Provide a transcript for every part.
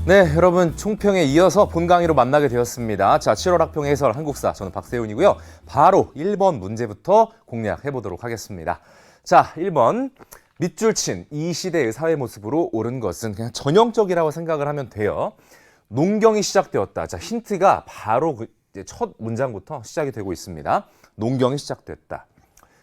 네, 여러분 총평에 이어서 본 강의로 만나게 되었습니다. 자, 7월 학평 해설 한국사 저는 박세훈이고요. 바로 1번 문제부터 공략해 보도록 하겠습니다. 자, 1번 밑줄 친 이 시대의 사회 모습으로 옳은 것은 그냥 전형적이라고 생각을 하면 돼요. 농경이 시작되었다. 자, 힌트가 바로 첫 문장부터 시작이 되고 있습니다. 농경이 시작됐다.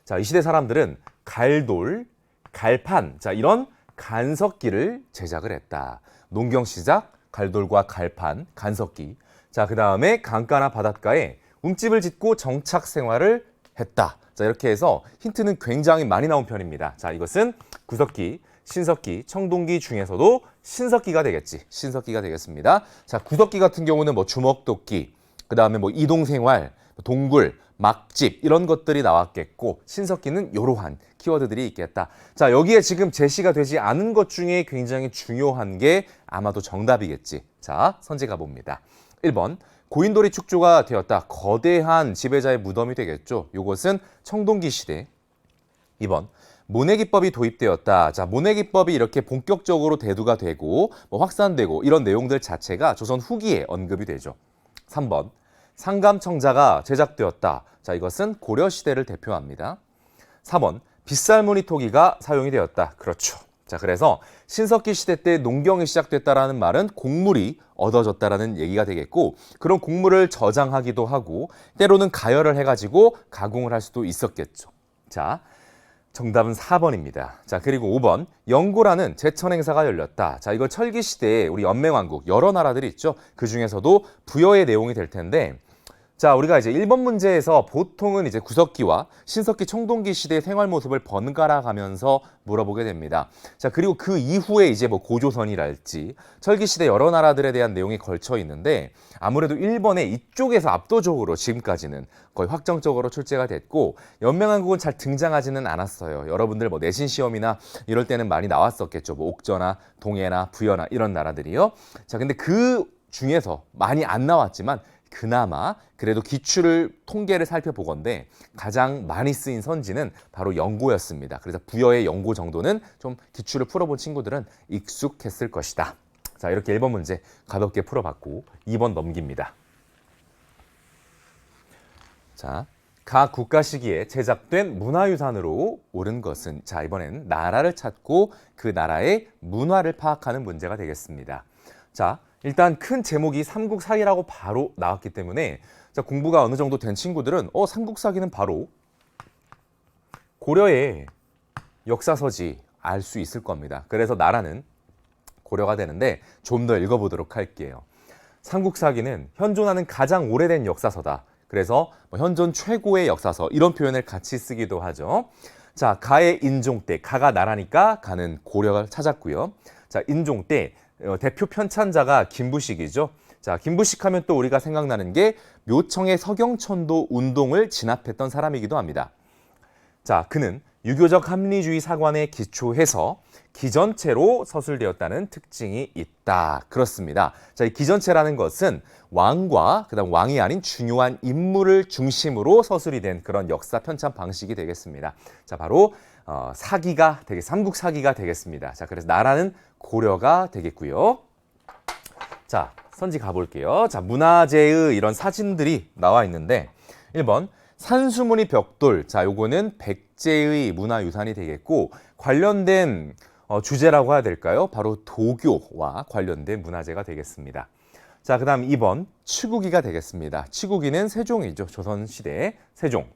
자, 이 시대 사람들은 갈돌, 갈판, 자, 이런 간석기를 제작을 했다. 농경 시작, 갈돌과 갈판, 간석기. 자, 그 다음에 강가나 바닷가에 움집을 짓고 정착 생활을 했다. 자, 이렇게 해서 힌트는 굉장히 많이 나온 편입니다. 자, 이것은 구석기, 신석기, 청동기 중에서도 신석기가 되겠지. 신석기가 되겠습니다. 자, 구석기 같은 경우는 뭐 주먹도끼, 그 다음에 뭐 이동생활, 동굴, 막집 이런 것들이 나왔겠고, 신석기는 이러한 키워드들이 있겠다. 자, 여기에 지금 제시가 되지 않은 것 중에 굉장히 중요한 게 아마도 정답이겠지. 자, 선지 가봅니다. 1번 고인돌이 축조가 되었다. 거대한 지배자의 무덤이 되겠죠. 이것은 청동기 시대. 2번 모내기법이 도입되었다. 자, 모내기법이 이렇게 본격적으로 대두가 되고 확산되고 이런 내용들 자체가 조선 후기에 언급이 되죠. 3번 상감청자가 제작되었다. 자, 이것은 고려 시대를 대표합니다. 4번 빗살무늬 토기가 사용이 되었다. 그렇죠. 자, 그래서 신석기 시대 때 농경이 시작됐다라는 말은 곡물이 얻어졌다라는 얘기가 되겠고, 그런 곡물을 저장하기도 하고 때로는 가열을 해가지고 가공을 할 수도 있었겠죠. 자, 정답은 4번입니다. 자, 그리고 5번 영고라는 제천 행사가 열렸다. 자, 이걸 철기 시대에 우리 연맹왕국 여러 나라들이 있죠. 그 중에서도 부여의 내용이 될 텐데, 자, 우리가 이제 1번 문제에서 보통은 이제 구석기와 신석기, 청동기 시대의 생활 모습을 번갈아 가면서 물어보게 됩니다. 자, 그리고 그 이후에 이제 뭐 고조선이랄지 철기 시대 여러 나라들에 대한 내용이 걸쳐 있는데, 아무래도 1번에 이쪽에서 압도적으로 지금까지는 거의 확정적으로 출제가 됐고, 연맹왕국은 잘 등장하지는 않았어요. 여러분들 뭐 내신 시험이나 이럴 때는 많이 나왔었겠죠. 뭐 옥저나 동해나 부여나 이런 나라들이요. 자, 근데 그 중에서 많이 안 나왔지만 그나마 그래도 기출을 통계를 살펴보건대 가장 많이 쓰인 선지는 바로 영고였습니다. 그래서 부여의 영고 정도는 좀 기출을 풀어본 친구들은 익숙했을 것이다. 자, 이렇게 1번 문제 가볍게 풀어봤고 2번 넘깁니다. 자, 각 국가 시기에 제작된 문화유산으로 옳은 것은, 자, 이번엔 나라를 찾고 그 나라의 문화를 파악하는 문제가 되겠습니다. 자, 일단 큰 제목이 삼국사기라고 바로 나왔기 때문에, 자, 공부가 어느 정도 된 친구들은 삼국사기는 바로 고려의 역사서지 알 수 있을 겁니다. 그래서 나라는 고려가 되는데 좀 더 읽어보도록 할게요. 삼국사기는 현존하는 가장 오래된 역사서다. 그래서 뭐 현존 최고의 역사서 이런 표현을 같이 쓰기도 하죠. 자, 가의 인종 때, 가가 나라니까 가는 고려가 찾았고요. 자, 인종 때 대표 편찬자가 김부식이죠. 자, 김부식 하면 또 우리가 생각나는 게 묘청의 서경천도 운동을 진압했던 사람이기도 합니다. 자, 그는 유교적 합리주의 사관에 기초해서 기전체로 서술되었다는 특징이 있다. 그렇습니다. 자, 이 기전체라는 것은 왕과 그다음 왕이 아닌 중요한 인물을 중심으로 서술이 된 그런 역사 편찬 방식이 되겠습니다. 자, 바로 삼국 사기가 되겠습니다. 자, 그래서 나라는 고려가 되겠고요. 자, 선지 가볼게요. 자, 문화재의 이런 사진들이 나와 있는데 1번 산수무늬 벽돌. 자, 요거는 백제의 문화유산이 되겠고, 관련된 주제라고 해야 될까요? 바로 도교와 관련된 문화재가 되겠습니다. 자, 그 다음 2번 치구기가 되겠습니다. 치구기는 세종이죠. 조선시대 세종.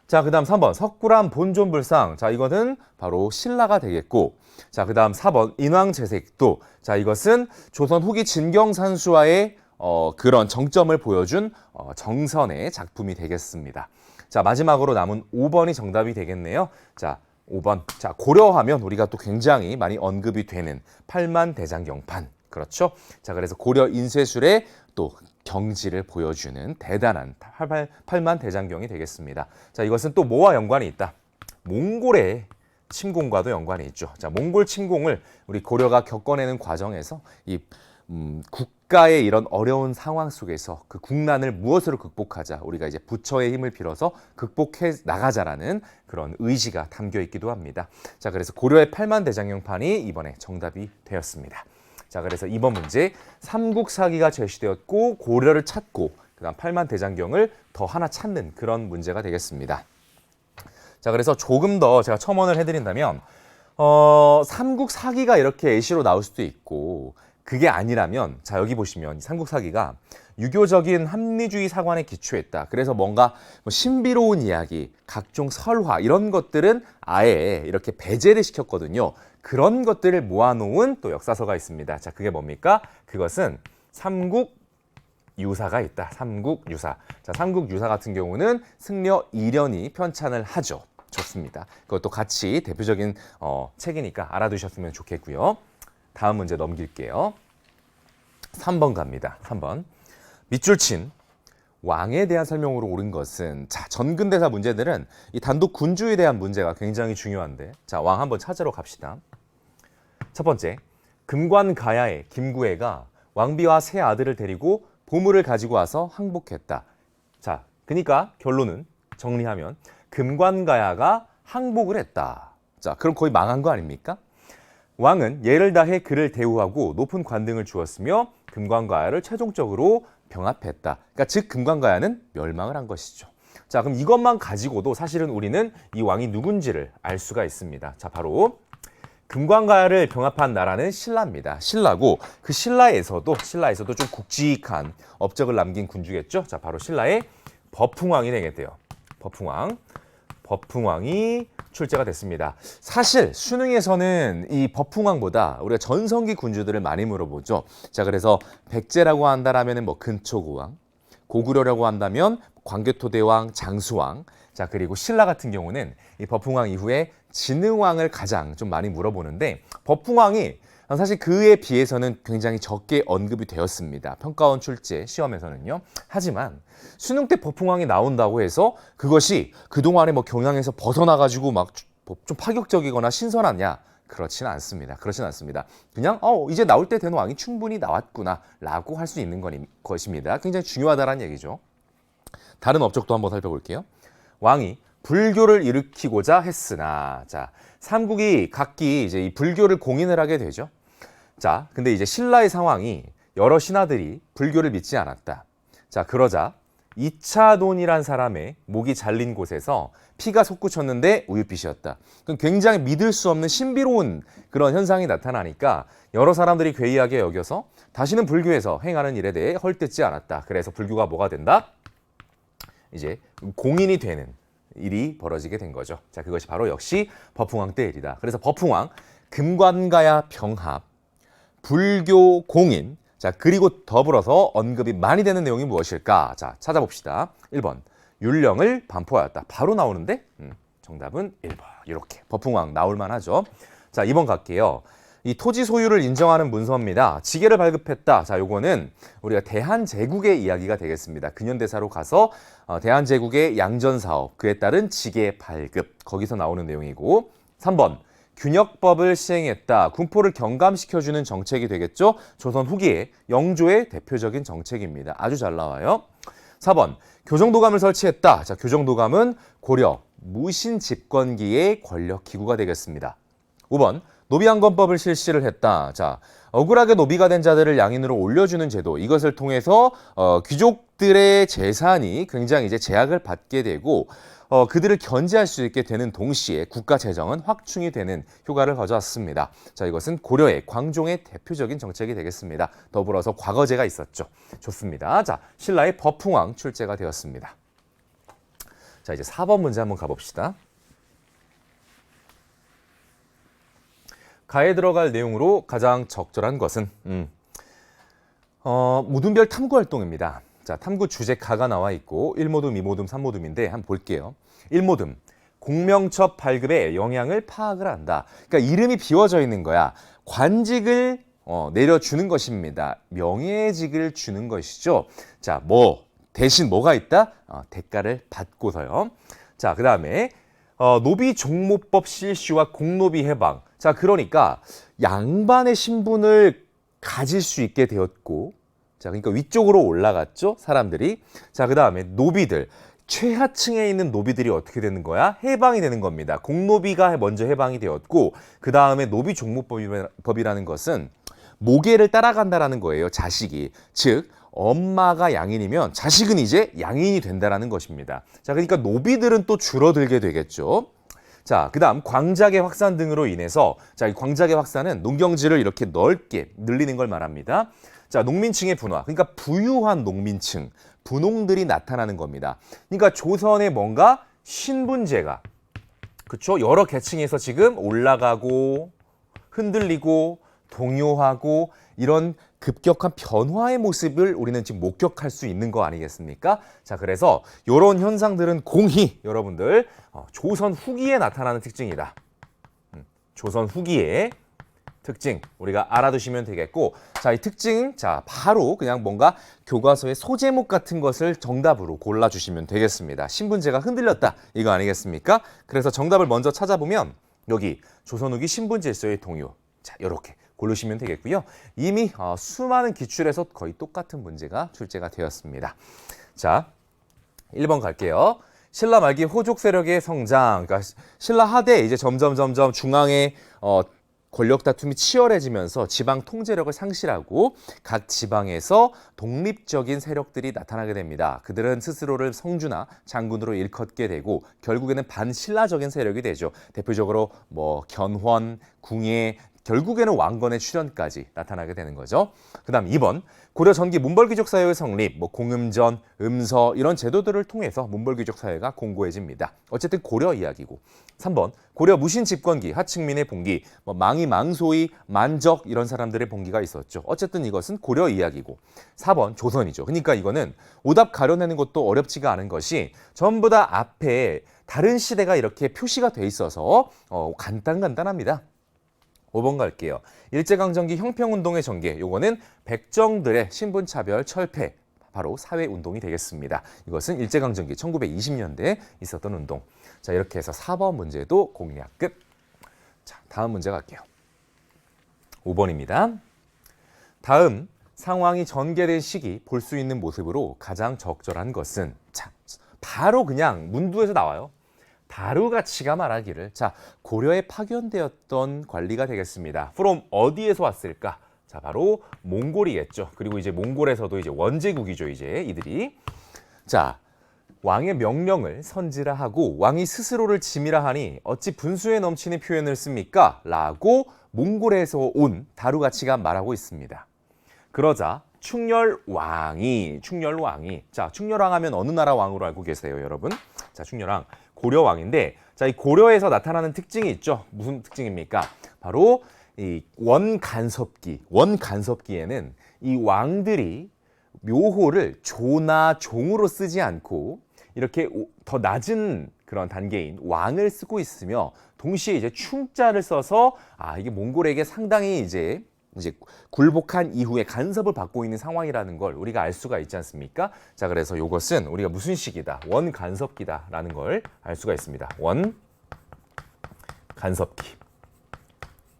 자, 그 다음 3번 석굴암 본존불상. 자, 이거는 바로 신라가 되겠고, 자, 그 다음 4번 인왕제색도. 자, 이것은 조선 후기 진경산수와의 그런 정점을 보여준 정선의 작품이 되겠습니다. 자, 마지막으로 남은 5번이 정답이 되겠네요. 자, 5번. 자, 고려하면 우리가 또 굉장히 많이 언급이 되는 팔만대장경판. 그렇죠? 자, 그래서 고려 인쇄술의 또 경지를 보여주는 대단한 팔만대장경이 되겠습니다. 자, 이것은 또 뭐와 연관이 있다? 몽골의 침공과도 연관이 있죠. 자, 몽골 침공을 우리 고려가 겪어내는 과정에서 이 국가의 이런 어려운 상황 속에서 그 국난을 무엇으로 극복하자, 우리가 이제 부처의 힘을 빌어서 극복해 나가자라는 그런 의지가 담겨 있기도 합니다. 자, 그래서 고려의 팔만대장경판이 이번에 정답이 되었습니다. 자, 그래서 이번 문제 삼국사기가 제시되었고 고려를 찾고 그다음 팔만대장경을 더 하나 찾는 그런 문제가 되겠습니다. 자, 그래서 조금 더 제가 첨언을 해드린다면 삼국사기가 이렇게 예시로 나올 수도 있고 그게 아니라면 자, 여기 보시면 삼국사기가 유교적인 합리주의 사관에 기초했다. 그래서 뭔가 신비로운 이야기, 각종 설화 이런 것들은 아예 이렇게 배제를 시켰거든요. 그런 것들을 모아놓은 또 역사서가 있습니다. 자, 그게 뭡니까? 그것은 삼국유사가 있다. 삼국유사. 자, 삼국유사 같은 경우는 승려 이련이 편찬을 하죠. 좋습니다. 그것도 같이 대표적인 책이니까 알아두셨으면 좋겠고요. 다음 문제 넘길게요. 3번 갑니다. 3번. 밑줄 친 왕에 대한 설명으로 옳은 것은 자, 전근대사 문제들은 이 단독 군주에 대한 문제가 굉장히 중요한데 자, 왕 한번 찾으러 갑시다. 첫 번째, 금관가야의 김구애가 왕비와 세 아들을 데리고 보물을 가지고 와서 항복했다. 자, 그러니까 결론은 정리하면 금관가야가 항복을 했다. 자, 그럼 거의 망한 거 아닙니까? 왕은 예를 다해 그를 대우하고 높은 관등을 주었으며 금관가야를 최종적으로 병합했다. 그러니까 즉 금관가야는 멸망을 한 것이죠. 자, 그럼 이것만 가지고도 사실은 우리는 이 왕이 누군지를 알 수가 있습니다. 자, 바로 금관가야를 병합한 나라는 신라입니다. 신라고 그 신라에서도 좀 굵직한 업적을 남긴 군주겠죠. 자, 바로 신라의 버풍왕이 되겠대요. 버풍왕이 출제가 됐습니다. 사실 수능에서는 이 버풍왕보다 우리가 전성기 군주들을 많이 물어보죠. 자, 그래서 백제라고 한다라면은 뭐 근초고왕, 고구려라고 한다면 광개토대왕, 장수왕. 자, 그리고 신라 같은 경우는 이 버풍왕 이후에 진흥왕을 가장 좀 많이 물어보는데 버풍왕이 사실 그에 비해서는 굉장히 적게 언급이 되었습니다. 평가원 출제 시험에서는요. 하지만 수능 때 버풍왕이 나온다고 해서 그것이 그동안에 뭐 경향에서 벗어나가지고 막 좀 파격적이거나 신선하냐? 그렇지는 않습니다. 그냥 이제 나올 때 된 왕이 충분히 나왔구나라고 할 수 있는 것입니다. 굉장히 중요하다는 얘기죠. 다른 업적도 한번 살펴볼게요. 왕이 불교를 일으키고자 했으나, 자, 삼국이 각기 이제 이 불교를 공인을 하게 되죠. 자, 근데 이제 신라의 상황이 여러 신하들이 불교를 믿지 않았다. 자, 그러자 이차돈이란 사람의 목이 잘린 곳에서 피가 솟구쳤는데 우윳빛이었다. 그럼 굉장히 믿을 수 없는 신비로운 그런 현상이 나타나니까 여러 사람들이 괴이하게 여겨서 다시는 불교에서 행하는 일에 대해 헐뜯지 않았다. 그래서 불교가 뭐가 된다? 이제 공인이 되는 일이 벌어지게 된 거죠. 자, 그것이 바로 역시 버풍왕 때 일이다. 그래서 버풍왕, 금관가야 병합, 불교 공인, 자, 그리고 더불어서 언급이 많이 되는 내용이 무엇일까? 자, 찾아봅시다. 1번, 율령을 반포하였다. 바로 나오는데 정답은 1번. 이렇게 버풍왕 나올만 하죠. 자, 2번 갈게요. 이 토지 소유를 인정하는 문서입니다. 지계를 발급했다. 자, 요거는 우리가 대한제국의 이야기가 되겠습니다. 근현대사로 가서 대한제국의 양전사업, 그에 따른 지계 발급, 거기서 나오는 내용이고 3번, 균역법을 시행했다. 군포를 경감시켜주는 정책이 되겠죠. 조선 후기에 영조의 대표적인 정책입니다. 아주 잘 나와요. 4번, 교정도감을 설치했다. 자, 교정도감은 고려 무신 집권기의 권력기구가 되겠습니다. 5번, 노비한건법을 실시를 했다. 자, 억울하게 노비가 된 자들을 양인으로 올려주는 제도, 이것을 통해서 귀족들의 재산이 굉장히 이제 제약을 받게 되고 그들을 견제할 수 있게 되는 동시에 국가 재정은 확충이 되는 효과를 가져왔습니다. 자, 이것은 고려의 광종의 대표적인 정책이 되겠습니다. 더불어서 과거제가 있었죠. 좋습니다. 자, 신라의 버풍왕 출제가 되었습니다. 자, 이제 4번 문제 한번 가봅시다. 가에 들어갈 내용으로 가장 적절한 것은 무등별 탐구 활동입니다. 자, 탐구 주제 가가 나와 있고 1모듬, 2모듬, 3모듬인데 한번 볼게요. 1모듬, 공명첩 발급에 영향을 파악을 한다. 그러니까 이름이 비워져 있는 거야. 관직을 내려주는 것입니다. 명예직을 주는 것이죠. 자, 대신 뭐가 있다? 대가를 받고서요. 자, 그 다음에 노비종모법 실시와 공노비 해방. 자, 그러니까 양반의 신분을 가질 수 있게 되었고, 자, 그러니까 위쪽으로 올라갔죠, 사람들이. 자, 그 다음에 노비들, 최하층에 있는 노비들이 어떻게 되는 거야? 해방이 되는 겁니다. 공노비가 먼저 해방이 되었고, 그 다음에 노비종모법이라는 것은 모계를 따라간다라는 거예요. 자식이. 즉 엄마가 양인이면 자식은 이제 양인이 된다라는 것입니다. 자, 그러니까 노비들은 또 줄어들게 되겠죠. 자, 그다음 광작의 확산 등으로 인해서 자, 이 광작의 확산은 농경지를 이렇게 넓게 늘리는 걸 말합니다. 자, 농민층의 분화. 그러니까 부유한 농민층, 분홍들이 나타나는 겁니다. 그러니까 조선에 뭔가 신분제가 그렇죠? 여러 계층에서 지금 올라가고 흔들리고 동요하고 이런 급격한 변화의 모습을 우리는 지금 목격할 수 있는 거 아니겠습니까? 자, 그래서 이런 현상들은 공히 여러분들 조선 후기에 나타나는 특징이다. 조선 후기의 특징 우리가 알아두시면 되겠고, 자, 이 특징 자 바로 그냥 뭔가 교과서의 소제목 같은 것을 정답으로 골라주시면 되겠습니다. 신분제가 흔들렸다 이거 아니겠습니까? 그래서 정답을 먼저 찾아보면 여기 조선 후기 신분질서의 동요 자 이렇게 고르시면 되겠고요. 이미 수많은 기출에서 거의 똑같은 문제가 출제가 되었습니다. 자, 1번 갈게요. 신라 말기 호족 세력의 성장. 그러니까 신라 하대 이제 점점 중앙에 권력 다툼이 치열해지면서 지방 통제력을 상실하고 각 지방에서 독립적인 세력들이 나타나게 됩니다. 그들은 스스로를 성주나 장군으로 일컫게 되고 결국에는 반신라적인 세력이 되죠. 대표적으로 뭐 견훤, 궁예, 결국에는 왕건의 출현까지 나타나게 되는 거죠. 그다음 2번 고려 전기 문벌귀족 사회의 성립, 뭐 공음전, 음서 이런 제도들을 통해서 문벌귀족 사회가 공고해집니다. 어쨌든 고려 이야기고. 3번 고려 무신 집권기, 하층민의 봉기, 뭐 망이 망소이, 만적 이런 사람들의 봉기가 있었죠. 어쨌든 이것은 고려 이야기고. 4번 조선이죠. 그러니까 이거는 오답 가려내는 것도 어렵지가 않은 것이 전부 다 앞에 다른 시대가 이렇게 표시가 돼 있어서 간단합니다. 5번 갈게요. 일제강점기 형평운동의 전개, 요거는 백정들의 신분차별 철폐, 바로 사회운동이 되겠습니다. 이것은 일제강점기 1920년대에 있었던 운동. 자, 이렇게 해서 4번 문제도 공략 끝. 자, 다음 문제 갈게요. 5번입니다. 다음 상황이 전개된 시기 볼 수 있는 모습으로 가장 적절한 것은 자, 바로 그냥 문두에서 나와요. 다루가치가 말하기를 자 고려에 파견되었던 관리가 되겠습니다. from 어디에서 왔을까? 자 바로 몽골이겠죠. 그리고 이제 몽골에서도 이제 원제국이죠. 이제 이들이 자 왕의 명령을 선지라 하고 왕이 스스로를 짐이라 하니 어찌 분수에 넘치는 표현을 씁니까? 라고 몽골에서 온 다루가치가 말하고 있습니다. 그러자 충렬왕이 자 충렬왕 하면 어느 나라 왕으로 알고 계세요, 여러분? 자 충렬왕 고려왕인데 자 이 고려에서 나타나는 특징이 있죠. 무슨 특징입니까? 바로 이 원간섭기에는 이 왕들이 묘호를 조나 종으로 쓰지 않고 이렇게 더 낮은 그런 단계인 왕을 쓰고 있으며 동시에 이제 충자를 써서 이게 몽골에게 상당히 이제 굴복한 이후에 간섭을 받고 있는 상황이라는 걸 우리가 알 수가 있지 않습니까? 자, 그래서 이것은 우리가 무슨 시기다? 원간섭기다라는 걸 알 수가 있습니다.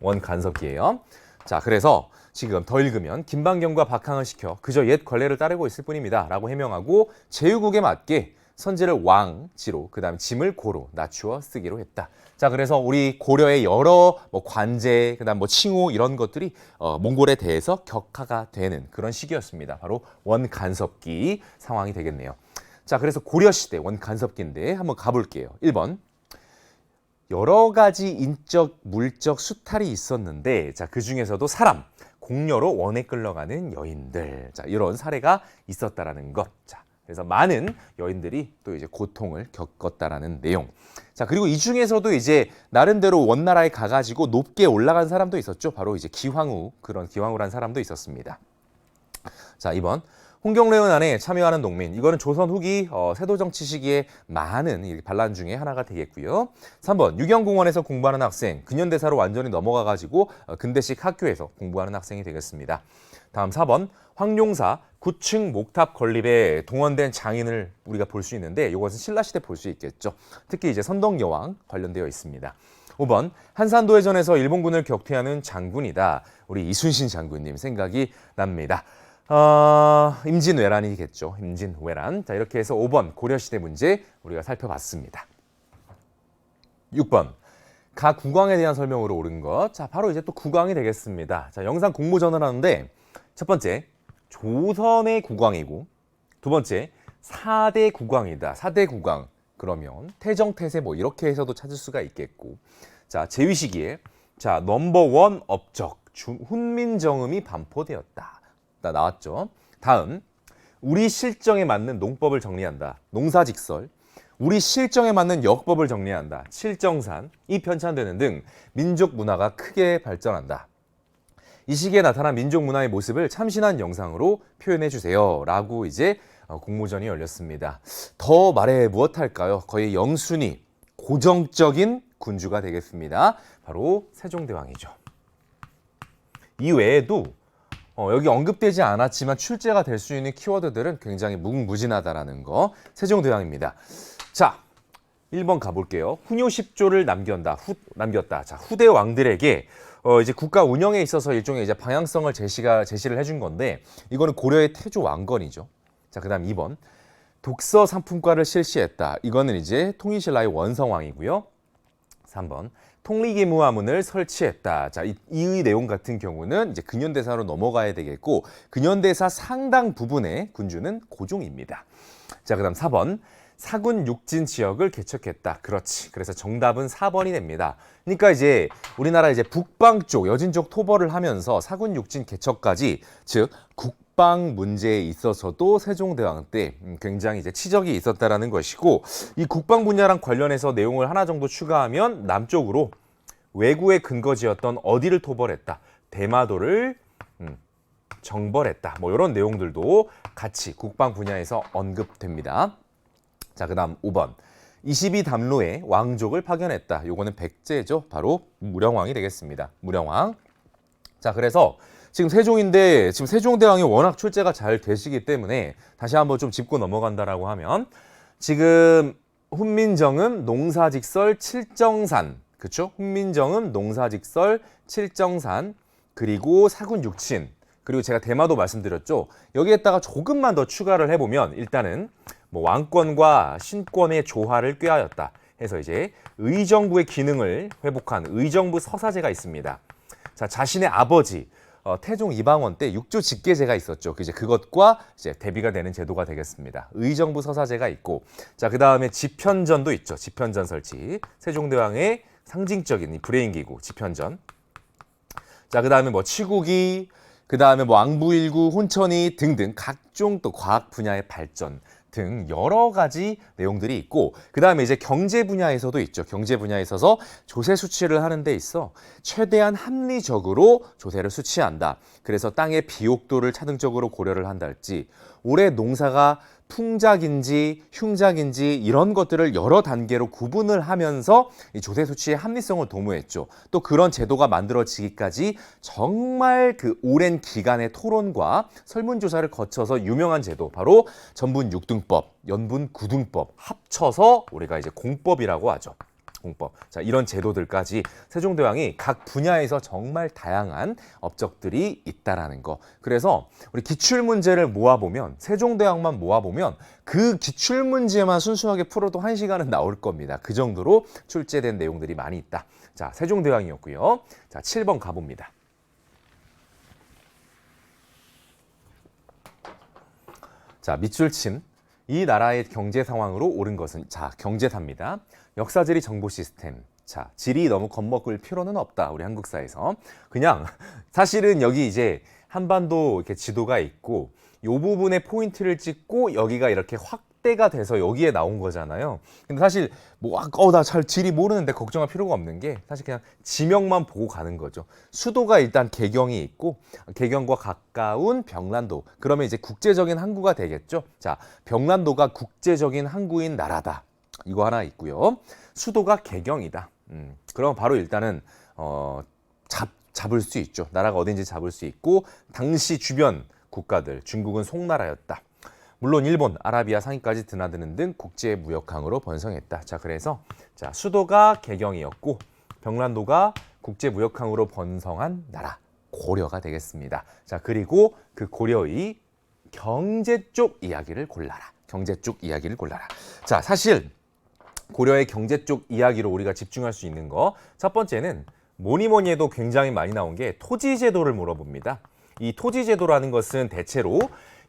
원간섭기예요. 자, 그래서 지금 더 읽으면 김방경과 박항을 시켜 그저 옛 관례를 따르고 있을 뿐입니다. 라고 해명하고 제후국에 맞게 선지를 왕지로 그다음 짐을 고로 낮추어 쓰기로 했다. 자, 그래서 우리 고려의 여러 관제, 그다음 칭호 이런 것들이 몽골에 대해서 격하가 되는 그런 시기였습니다. 바로 원간섭기 상황이 되겠네요. 자, 그래서 고려 시대 원간섭기인데 한번 가볼게요. 1번. 여러 가지 인적, 물적 수탈이 있었는데 자, 그 중에서도 사람, 공녀로 원에 끌려가는 여인들. 자, 이런 사례가 있었다라는 것. 자, 그래서 많은 여인들이 또 이제 고통을 겪었다라는 내용. 자, 그리고 이 중에서도 이제 나름대로 원나라에 가가지고 높게 올라간 사람도 있었죠. 바로 이제 기황후라는 사람도 있었습니다. 자, 2번. 홍경래은안에 참여하는 농민. 이거는 조선 후기 세도 정치 시기에 많은 반란 중에 하나가 되겠고요. 3번. 유경공원에서 공부하는 학생. 근현대사로 완전히 넘어가가지고 근대식 학교에서 공부하는 학생이 되겠습니다. 다음 4번. 황룡사 9층 목탑 건립에 동원된 장인을 우리가 볼 수 있는데 이것은 신라시대 볼 수 있겠죠. 특히 이제 선덕여왕 관련되어 있습니다. 5번. 한산도해전에서 일본군을 격퇴하는 장군이다. 우리 이순신 장군님 생각이 납니다. 임진왜란이겠죠. 임진왜란. 자, 이렇게 해서 5번 고려시대 문제 우리가 살펴봤습니다. 6번. 각 국왕에 대한 설명으로 옳은 것. 자, 바로 이제 또 국왕이 되겠습니다. 자, 영상 공모전을 하는데 첫 번째, 조선의 국왕이고 두 번째, 4대 국왕이다. 4대 국왕. 그러면 태정, 태세 뭐 이렇게 해서도 찾을 수가 있겠고. 자, 제위 시기에 자, 넘버원 업적 훈민정음이 반포되었다. 나왔죠. 다음, 우리 실정에 맞는 농법을 정리한다. 농사직설. 우리 실정에 맞는 역법을 정리한다. 칠정산이 편찬되는 등 민족 문화가 크게 발전한다. 이 시기에 나타난 민족 문화의 모습을 참신한 영상으로 표현해 주세요. 라고 이제 공모전이 열렸습니다. 더 말해 무엇할까요? 거의 영순위, 고정적인 군주가 되겠습니다. 바로 세종대왕이죠. 이 외에도 여기 언급되지 않았지만 출제가 될 수 있는 키워드들은 굉장히 무궁무진하다라는 거. 세종대왕입니다. 자, 1번 가볼게요. 훈요 10조를 남겼다. 자, 후대 왕들에게 이제 국가 운영에 있어서 일종의 이제 방향성을 제시를 해준 건데 이거는 고려의 태조 왕건이죠. 자, 그다음 2번. 독서 상품과를 실시했다. 이거는 이제 통일신라의 원성왕이고요. 3번. 통리계무화문을 설치했다. 자, 이 내용 같은 경우는 이제 근현대사로 넘어가야 되겠고 근현대사 상당 부분의 군주는 고종입니다. 자, 그다음 4번. 사군 육진 지역을 개척했다. 그렇지. 그래서 정답은 4번이 됩니다. 그러니까 이제 우리나라 이제 북방 쪽, 여진 쪽 토벌을 하면서 사군 육진 개척까지, 즉 국방 문제에 있어서도 세종대왕 때 굉장히 이제 치적이 있었다라는 것이고, 이 국방 분야랑 관련해서 내용을 하나 정도 추가하면 남쪽으로 왜구의 근거지였던 어디를 토벌했다. 대마도를 정벌했다. 뭐 이런 내용들도 같이 국방 분야에서 언급됩니다. 자, 그다음 5번. 22담로에 왕족을 파견했다. 요거는 백제죠. 바로 무령왕이 되겠습니다. 무령왕. 자, 그래서 지금 세종인데 지금 세종대왕이 워낙 출제가 잘 되시기 때문에 다시 한번 좀 짚고 넘어간다라고 하면 지금 훈민정음, 농사직설, 칠정산, 그렇죠? 훈민정음, 농사직설, 칠정산, 그리고 사군 육친, 그리고 제가 대마도 말씀드렸죠. 여기에다가 조금만 더 추가를 해보면 일단은 뭐 왕권과 신권의 조화를 꾀하였다 해서 이제 의정부의 기능을 회복한 의정부 서사제가 있습니다. 자, 자신의 아버지 태종 이방원 때 육조 직계제가 있었죠. 이제 그것과 이제 대비가 되는 제도가 되겠습니다. 의정부 서사제가 있고, 자, 그다음에 집현전도 있죠. 집현전 설치. 세종대왕의 상징적인 이 브레인 기구 집현전. 자, 그다음에 뭐 치국이, 그다음에 뭐 앙부일구, 혼천이 등등 각종 또 과학 분야의 발전 등 여러 가지 내용들이 있고, 그다음에 이제 경제 분야에서도 있죠. 경제 분야에 있어서 조세 수치를 하는 데 있어 최대한 합리적으로 조세를 수치한다. 그래서 땅의 비옥도를 차등적으로 고려를 한다 할지, 올해 농사가 풍작인지 흉작인지 이런 것들을 여러 단계로 구분을 하면서 이 조세 수치의 합리성을 도모했죠. 또 그런 제도가 만들어지기까지 정말 그 오랜 기간의 토론과 설문조사를 거쳐서 유명한 제도, 바로 전분 6등법, 연분 9등법 합쳐서 우리가 이제 공법이라고 하죠. 공법. 자, 이런 제도들까지 세종대왕이 각 분야에서 정말 다양한 업적들이 있다라는 거. 그래서 우리 기출문제를 모아보면, 세종대왕만 모아보면 그 기출문제만 순수하게 풀어도 1시간은 나올 겁니다. 그 정도로 출제된 내용들이 많이 있다. 자, 세종대왕이었고요. 자, 7번 가봅니다. 자, 밑줄 친 이 나라의 경제 상황으로 옳은 것은, 자, 경제사입니다. 역사지리 정보 시스템. 자, 지리 너무 겁먹을 필요는 없다. 우리 한국사에서. 그냥 사실은 여기 이제 한반도 이렇게 지도가 있고 요 부분에 포인트를 찍고 여기가 이렇게 확대가 돼서 여기에 나온 거잖아요. 근데 사실 뭐 나 잘 지리 모르는데 걱정할 필요가 없는 게 사실 그냥 지명만 보고 가는 거죠. 수도가 일단 개경이 있고 개경과 가까운 병란도. 그러면 이제 국제적인 항구가 되겠죠. 자, 병란도가 국제적인 항구인 나라다. 이거 하나 있고요. 수도가 개경이다. 그럼 바로 일단은 잡을 수 있죠. 나라가 어딘지 잡을 수 있고, 당시 주변 국가들, 중국은 송나라였다. 물론 일본, 아라비아 상위까지 드나드는 등 국제 무역항으로 번성했다. 자, 그래서 자, 수도가 개경이었고 병란도가 국제 무역항으로 번성한 나라, 고려가 되겠습니다. 자, 그리고 그 고려의 경제 쪽 이야기를 골라라. 경제 쪽 이야기를 골라라. 자, 사실 고려의 경제 쪽 이야기로 우리가 집중할 수 있는 거. 첫 번째는 뭐니 해도 굉장히 많이 나온 게 토지제도를 물어봅니다. 이 토지제도라는 것은 대체로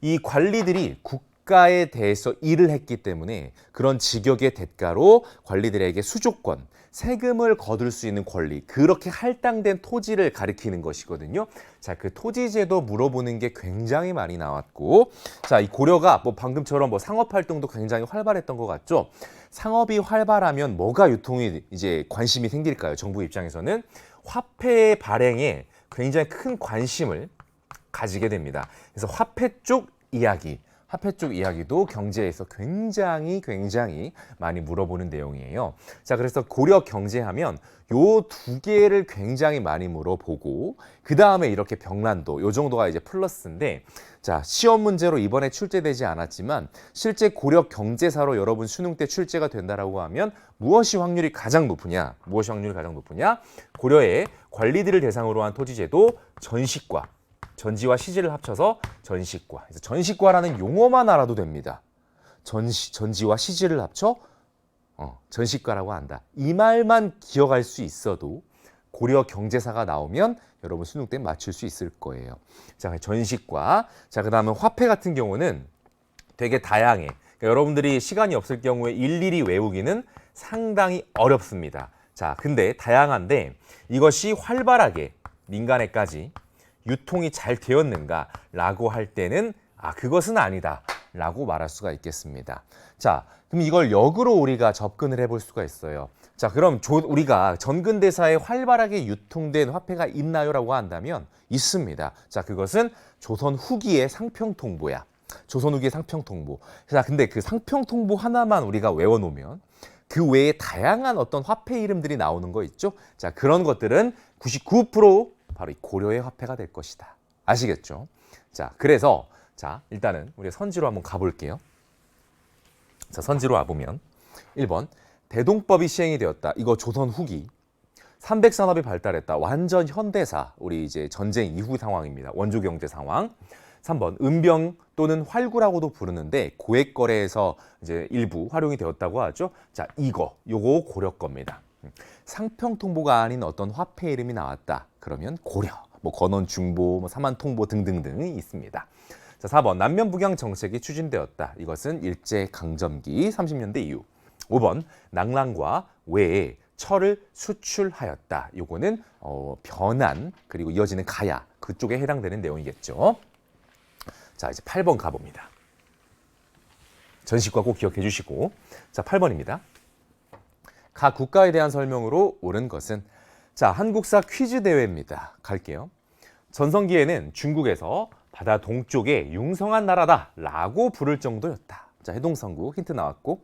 이 관리들이 국가에 대해서 일을 했기 때문에 그런 직역의 대가로 관리들에게 수조권, 세금을 거둘 수 있는 권리, 그렇게 할당된 토지를 가리키는 것이거든요. 자, 그 토지제도 물어보는 게 굉장히 많이 나왔고, 자, 이 고려가 뭐 방금처럼 뭐 상업 활동도 굉장히 활발했던 것 같죠. 상업이 활발하면 뭐가 유통이 이제 관심이 생길까요? 정부 입장에서는 화폐 발행에 굉장히 큰 관심을 가지게 됩니다. 그래서 화폐 쪽 이야기도 경제에서 굉장히 많이 물어보는 내용이에요. 자, 그래서 고려 경제하면 요 두 개를 굉장히 많이 물어보고 그 다음에 이렇게 병란도 요 정도가 이제 플러스인데, 자, 시험 문제로 이번에 출제되지 않았지만 실제 고려 경제사로 여러분 수능 때 출제가 된다라고 하면 무엇이 확률이 가장 높으냐? 고려의 관리들을 대상으로 한 토지제도 전시과. 전지와 시지를 합쳐서 전시과. 그래서 전시과라는 용어만 알아도 됩니다. 전지와 시지를 합쳐 전시과라고 한다. 이 말만 기억할 수 있어도 고려 경제사가 나오면 여러분 수능 때 맞출 수 있을 거예요. 자, 전시과. 자, 그다음에 화폐 같은 경우는 되게 다양해. 그러니까 여러분들이 시간이 없을 경우에 일일이 외우기는 상당히 어렵습니다. 자, 근데 다양한데 이것이 활발하게 민간에까지 유통이 잘 되었는가라고 할 때는 그것은 아니다라고 말할 수가 있겠습니다. 자, 그럼 이걸 역으로 우리가 접근을 해볼 수가 있어요. 자, 그럼 우리가 전근대사에 활발하게 유통된 화폐가 있나요라고 한다면 있습니다. 자, 그것은 조선 후기의 상평통보야. 조선 후기의 상평통보. 자, 근데 그 상평통보 하나만 우리가 외워놓으면 그 외에 다양한 어떤 화폐 이름들이 나오는 거 있죠? 자, 그런 것들은 99% 바로 이 고려의 화폐가 될 것이다. 아시겠죠? 자, 그래서 일단은 우리가 선지로 한번 가볼게요. 자, 선지로 와보면 1번 대동법이 시행이 되었다. 이거 조선 후기. 삼백산업이 발달했다. 완전 현대사. 우리 이제 전쟁 이후 상황입니다. 원조 경제 상황. 3번 은병 또는 활구라고도 부르는데 고액 거래에서 이제 일부 활용이 되었다고 하죠. 자, 요거 고려 겁니다. 상평통보가 아닌 어떤 화폐 이름이 나왔다. 그러면 고려, 뭐 건원중보, 뭐 사만통보 등등등이 있습니다. 자, 4번 남면북양 정책이 추진되었다. 이것은 일제강점기 30년대 이후. 5번 낙랑과 외에 철을 수출하였다. 요거는 변안 그리고 이어지는 가야 그쪽에 해당되는 내용이겠죠. 자, 이제 8번 가봅니다. 전시과 꼭 기억해 주시고. 자, 8번입니다. 각 국가에 대한 설명으로 옳은 것은, 자, 한국사 퀴즈 대회입니다. 갈게요. 전성기에는 중국에서 바다 동쪽에 융성한 나라다라고 부를 정도였다. 자, 해동성국 힌트 나왔고,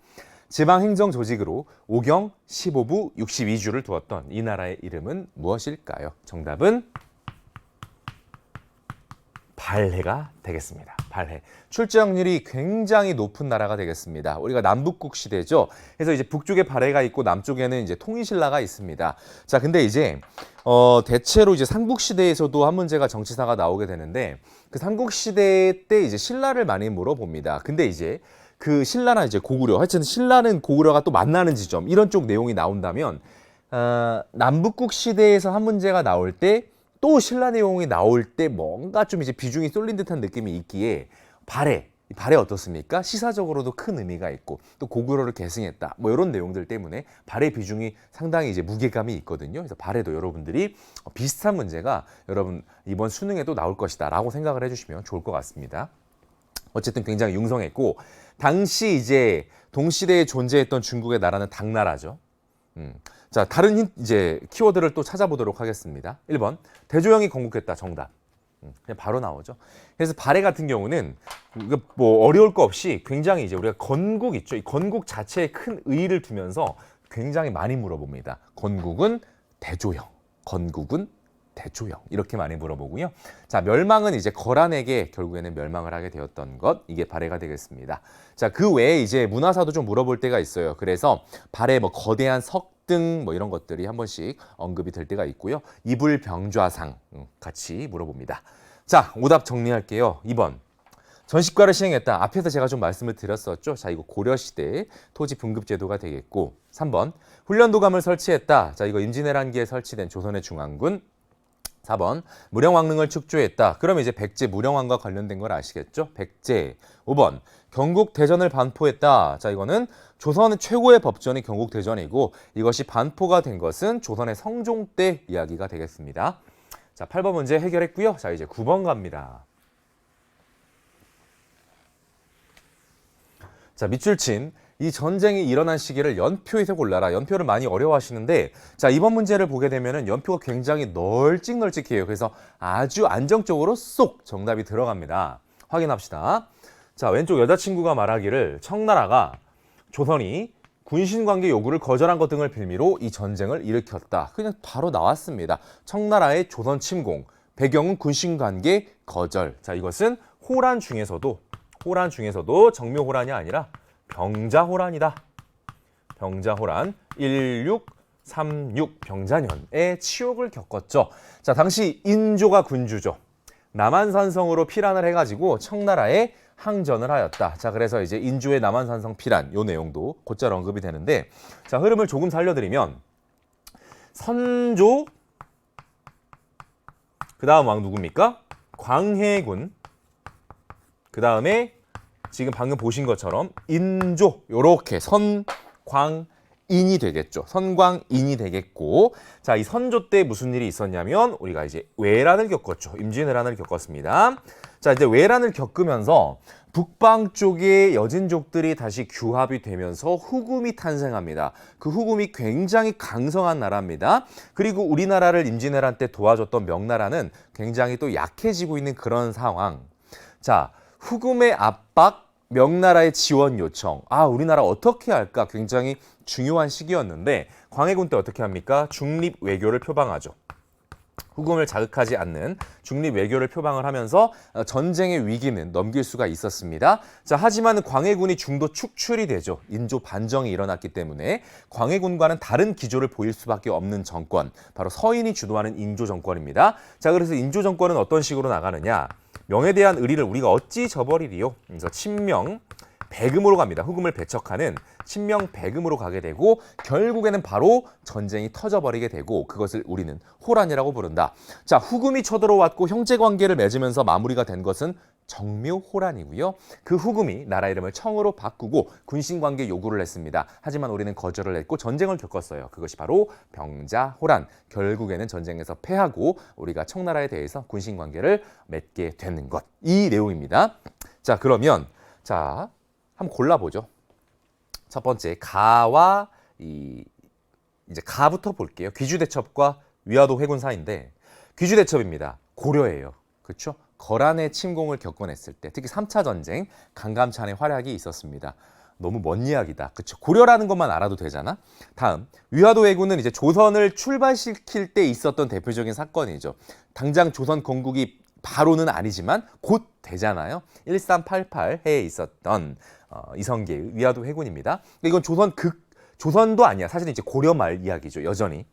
지방행정 조직으로 5경 15부 62주를 두었던 이 나라의 이름은 무엇일까요? 정답은 발해가 되겠습니다. 발해. 출제 확률이 굉장히 높은 나라가 되겠습니다. 우리가 남북국 시대죠. 그래서 이제 북쪽에 발해가 있고 남쪽에는 이제 통일신라가 있습니다. 자, 근데 이제 대체로 이제 삼국시대에서도 한 문제가 정치사가 나오게 되는데 그 삼국시대 때 이제 신라를 많이 물어봅니다. 근데 이제 그 신라나 이제 고구려, 하여튼 신라는 고구려가 또 만나는 지점 이런 쪽 내용이 나온다면 남북국 시대에서 한 문제가 나올 때 또 신라 내용이 나올 때 뭔가 좀 이제 비중이 쏠린 듯한 느낌이 있기에 발해 어떻습니까? 시사적으로도 큰 의미가 있고 또 고구려를 계승했다. 뭐 이런 내용들 때문에 발해 비중이 상당히 이제 무게감이 있거든요. 그래서 발해도 여러분들이 비슷한 문제가 여러분 이번 수능에도 나올 것이다라고 생각을 해주시면 좋을 것 같습니다. 어쨌든 굉장히 융성했고 당시 이제 동시대에 존재했던 중국의 나라는 당나라죠. 자, 다른 이제 키워드를 또 찾아보도록 하겠습니다. 1번 대조영이 건국했다. 정답. 그냥 바로 나오죠. 그래서 발해 같은 경우는 뭐 어려울 거 없이 굉장히 이제 우리가 건국 있죠. 이 건국 자체에 큰 의의를 두면서 굉장히 많이 물어봅니다. 건국은 대조영. 이렇게 많이 물어보고요. 자, 멸망은 이제 거란에게 결국에는 멸망을 하게 되었던 것, 이게 발해가 되겠습니다. 자, 그 외에 이제 문화사도 좀 물어볼 때가 있어요. 그래서 발해 뭐 거대한 석등 뭐 이런 것들이 한 번씩 언급이 될 때가 있고요. 이불병좌상 같이 물어봅니다. 자, 오답 정리할게요. 2번 전시과를 시행했다. 앞에서 제가 좀 말씀을 드렸었죠. 자, 이거 고려시대 토지 분급 제도가 되겠고 3번 훈련도감을 설치했다. 자, 이거 임진왜란기에 설치된 조선의 중앙군. 4번 무령왕릉을 축조했다. 그러면 이제 백제 무령왕과 관련된 걸 아시겠죠? 백제. 5번 경국대전을 반포했다. 자, 이거는 조선의 최고의 법전이 경국대전이고 이것이 반포가 된 것은 조선의 성종 때 이야기가 되겠습니다. 자, 8번 문제 해결했고요. 자, 이제 9번 갑니다. 자, 밑줄친 이 전쟁이 일어난 시기를 연표에서 골라라. 연표를 많이 어려워하시는데 자, 이번 문제를 보게 되면은 연표가 굉장히 널찍널찍해요. 그래서 아주 안정적으로 쏙 정답이 들어갑니다. 확인합시다. 자, 왼쪽 여자친구가 말하기를 청나라가 조선이 군신관계 요구를 거절한 것 등을 빌미로 이 전쟁을 일으켰다. 그냥 바로 나왔습니다. 청나라의 조선 침공, 배경은 군신관계 거절. 자, 이것은 호란 중에서도 정묘호란이 아니라 병자호란이다. 병자호란 1636 병자년의 치욕을 겪었죠. 자, 당시 인조가 군주죠. 남한산성으로 피란을 해가지고 청나라에 항전을 하였다. 자, 그래서 이제 인조의 남한산성 피란 요 내용도 곧잘 언급이 되는데 자, 흐름을 조금 살려드리면 선조 그 다음 왕 누굽니까? 광해군 그 다음에 지금 방금 보신 것처럼 인조 요렇게 선광인이 되겠죠. 선광인이 되겠고 자, 이 선조 때 무슨 일이 있었냐면 우리가 이제 외란을 겪었죠. 임진왜란을 겪었습니다. 자, 이제 외란을 겪으면서 북방 쪽의 여진족들이 다시 규합이 되면서 후금이 탄생합니다. 그 후금이 굉장히 강성한 나라입니다. 그리고 우리나라를 임진왜란 때 도와줬던 명나라는 굉장히 또 약해지고 있는 그런 상황. 자, 후금의 압박, 명나라의 지원 요청. 아, 우리나라 어떻게 할까? 굉장히 중요한 시기였는데 광해군 때 어떻게 합니까? 중립 외교를 표방하죠. 후금을 자극하지 않는 중립 외교를 표방을 하면서 전쟁의 위기는 넘길 수가 있었습니다. 자, 하지만 광해군이 중도 축출이 되죠. 인조 반정이 일어났기 때문에 광해군과는 다른 기조를 보일 수밖에 없는 정권, 바로 서인이 주도하는 인조 정권입니다. 자, 그래서 인조 정권은 어떤 식으로 나가느냐? 명에 대한 의리를 우리가 어찌 저버리리요? 그래서 친명, 배금으로 갑니다. 후금을 배척하는 친명 배금으로 가게 되고 결국에는 바로 전쟁이 터져버리게 되고 그것을 우리는 호란이라고 부른다. 자, 후금이 쳐들어왔고 형제관계를 맺으면서 마무리가 된 것은 정묘호란이고요. 그 후금이 나라 이름을 청으로 바꾸고 군신관계 요구를 했습니다. 하지만 우리는 거절을 했고 전쟁을 겪었어요. 그것이 바로 병자호란. 결국에는 전쟁에서 패하고 우리가 청나라에 대해서 군신관계를 맺게 되는 것. 이 내용입니다. 자, 그러면 자, 한번 골라보죠. 첫 번째 가와 이제 가부터 볼게요. 귀주대첩과 위화도 회군 사이인데 귀주대첩입니다. 고려예요. 그렇죠? 거란의 침공을 겪어냈을 때 특히 3차 전쟁 강감찬의 활약이 있었습니다. 너무 먼 이야기다. 그렇죠? 고려라는 것만 알아도 되잖아. 다음 위화도 회군은 이제 조선을 출발시킬 때 있었던 대표적인 사건이죠. 당장 조선 건국이 바로는 아니지만 곧 되잖아요. 1388 해에 있었던 이성계의 위화도 회군입니다. 이건 조선도 아니야. 사실은 이제 고려 말 이야기죠. 여전히.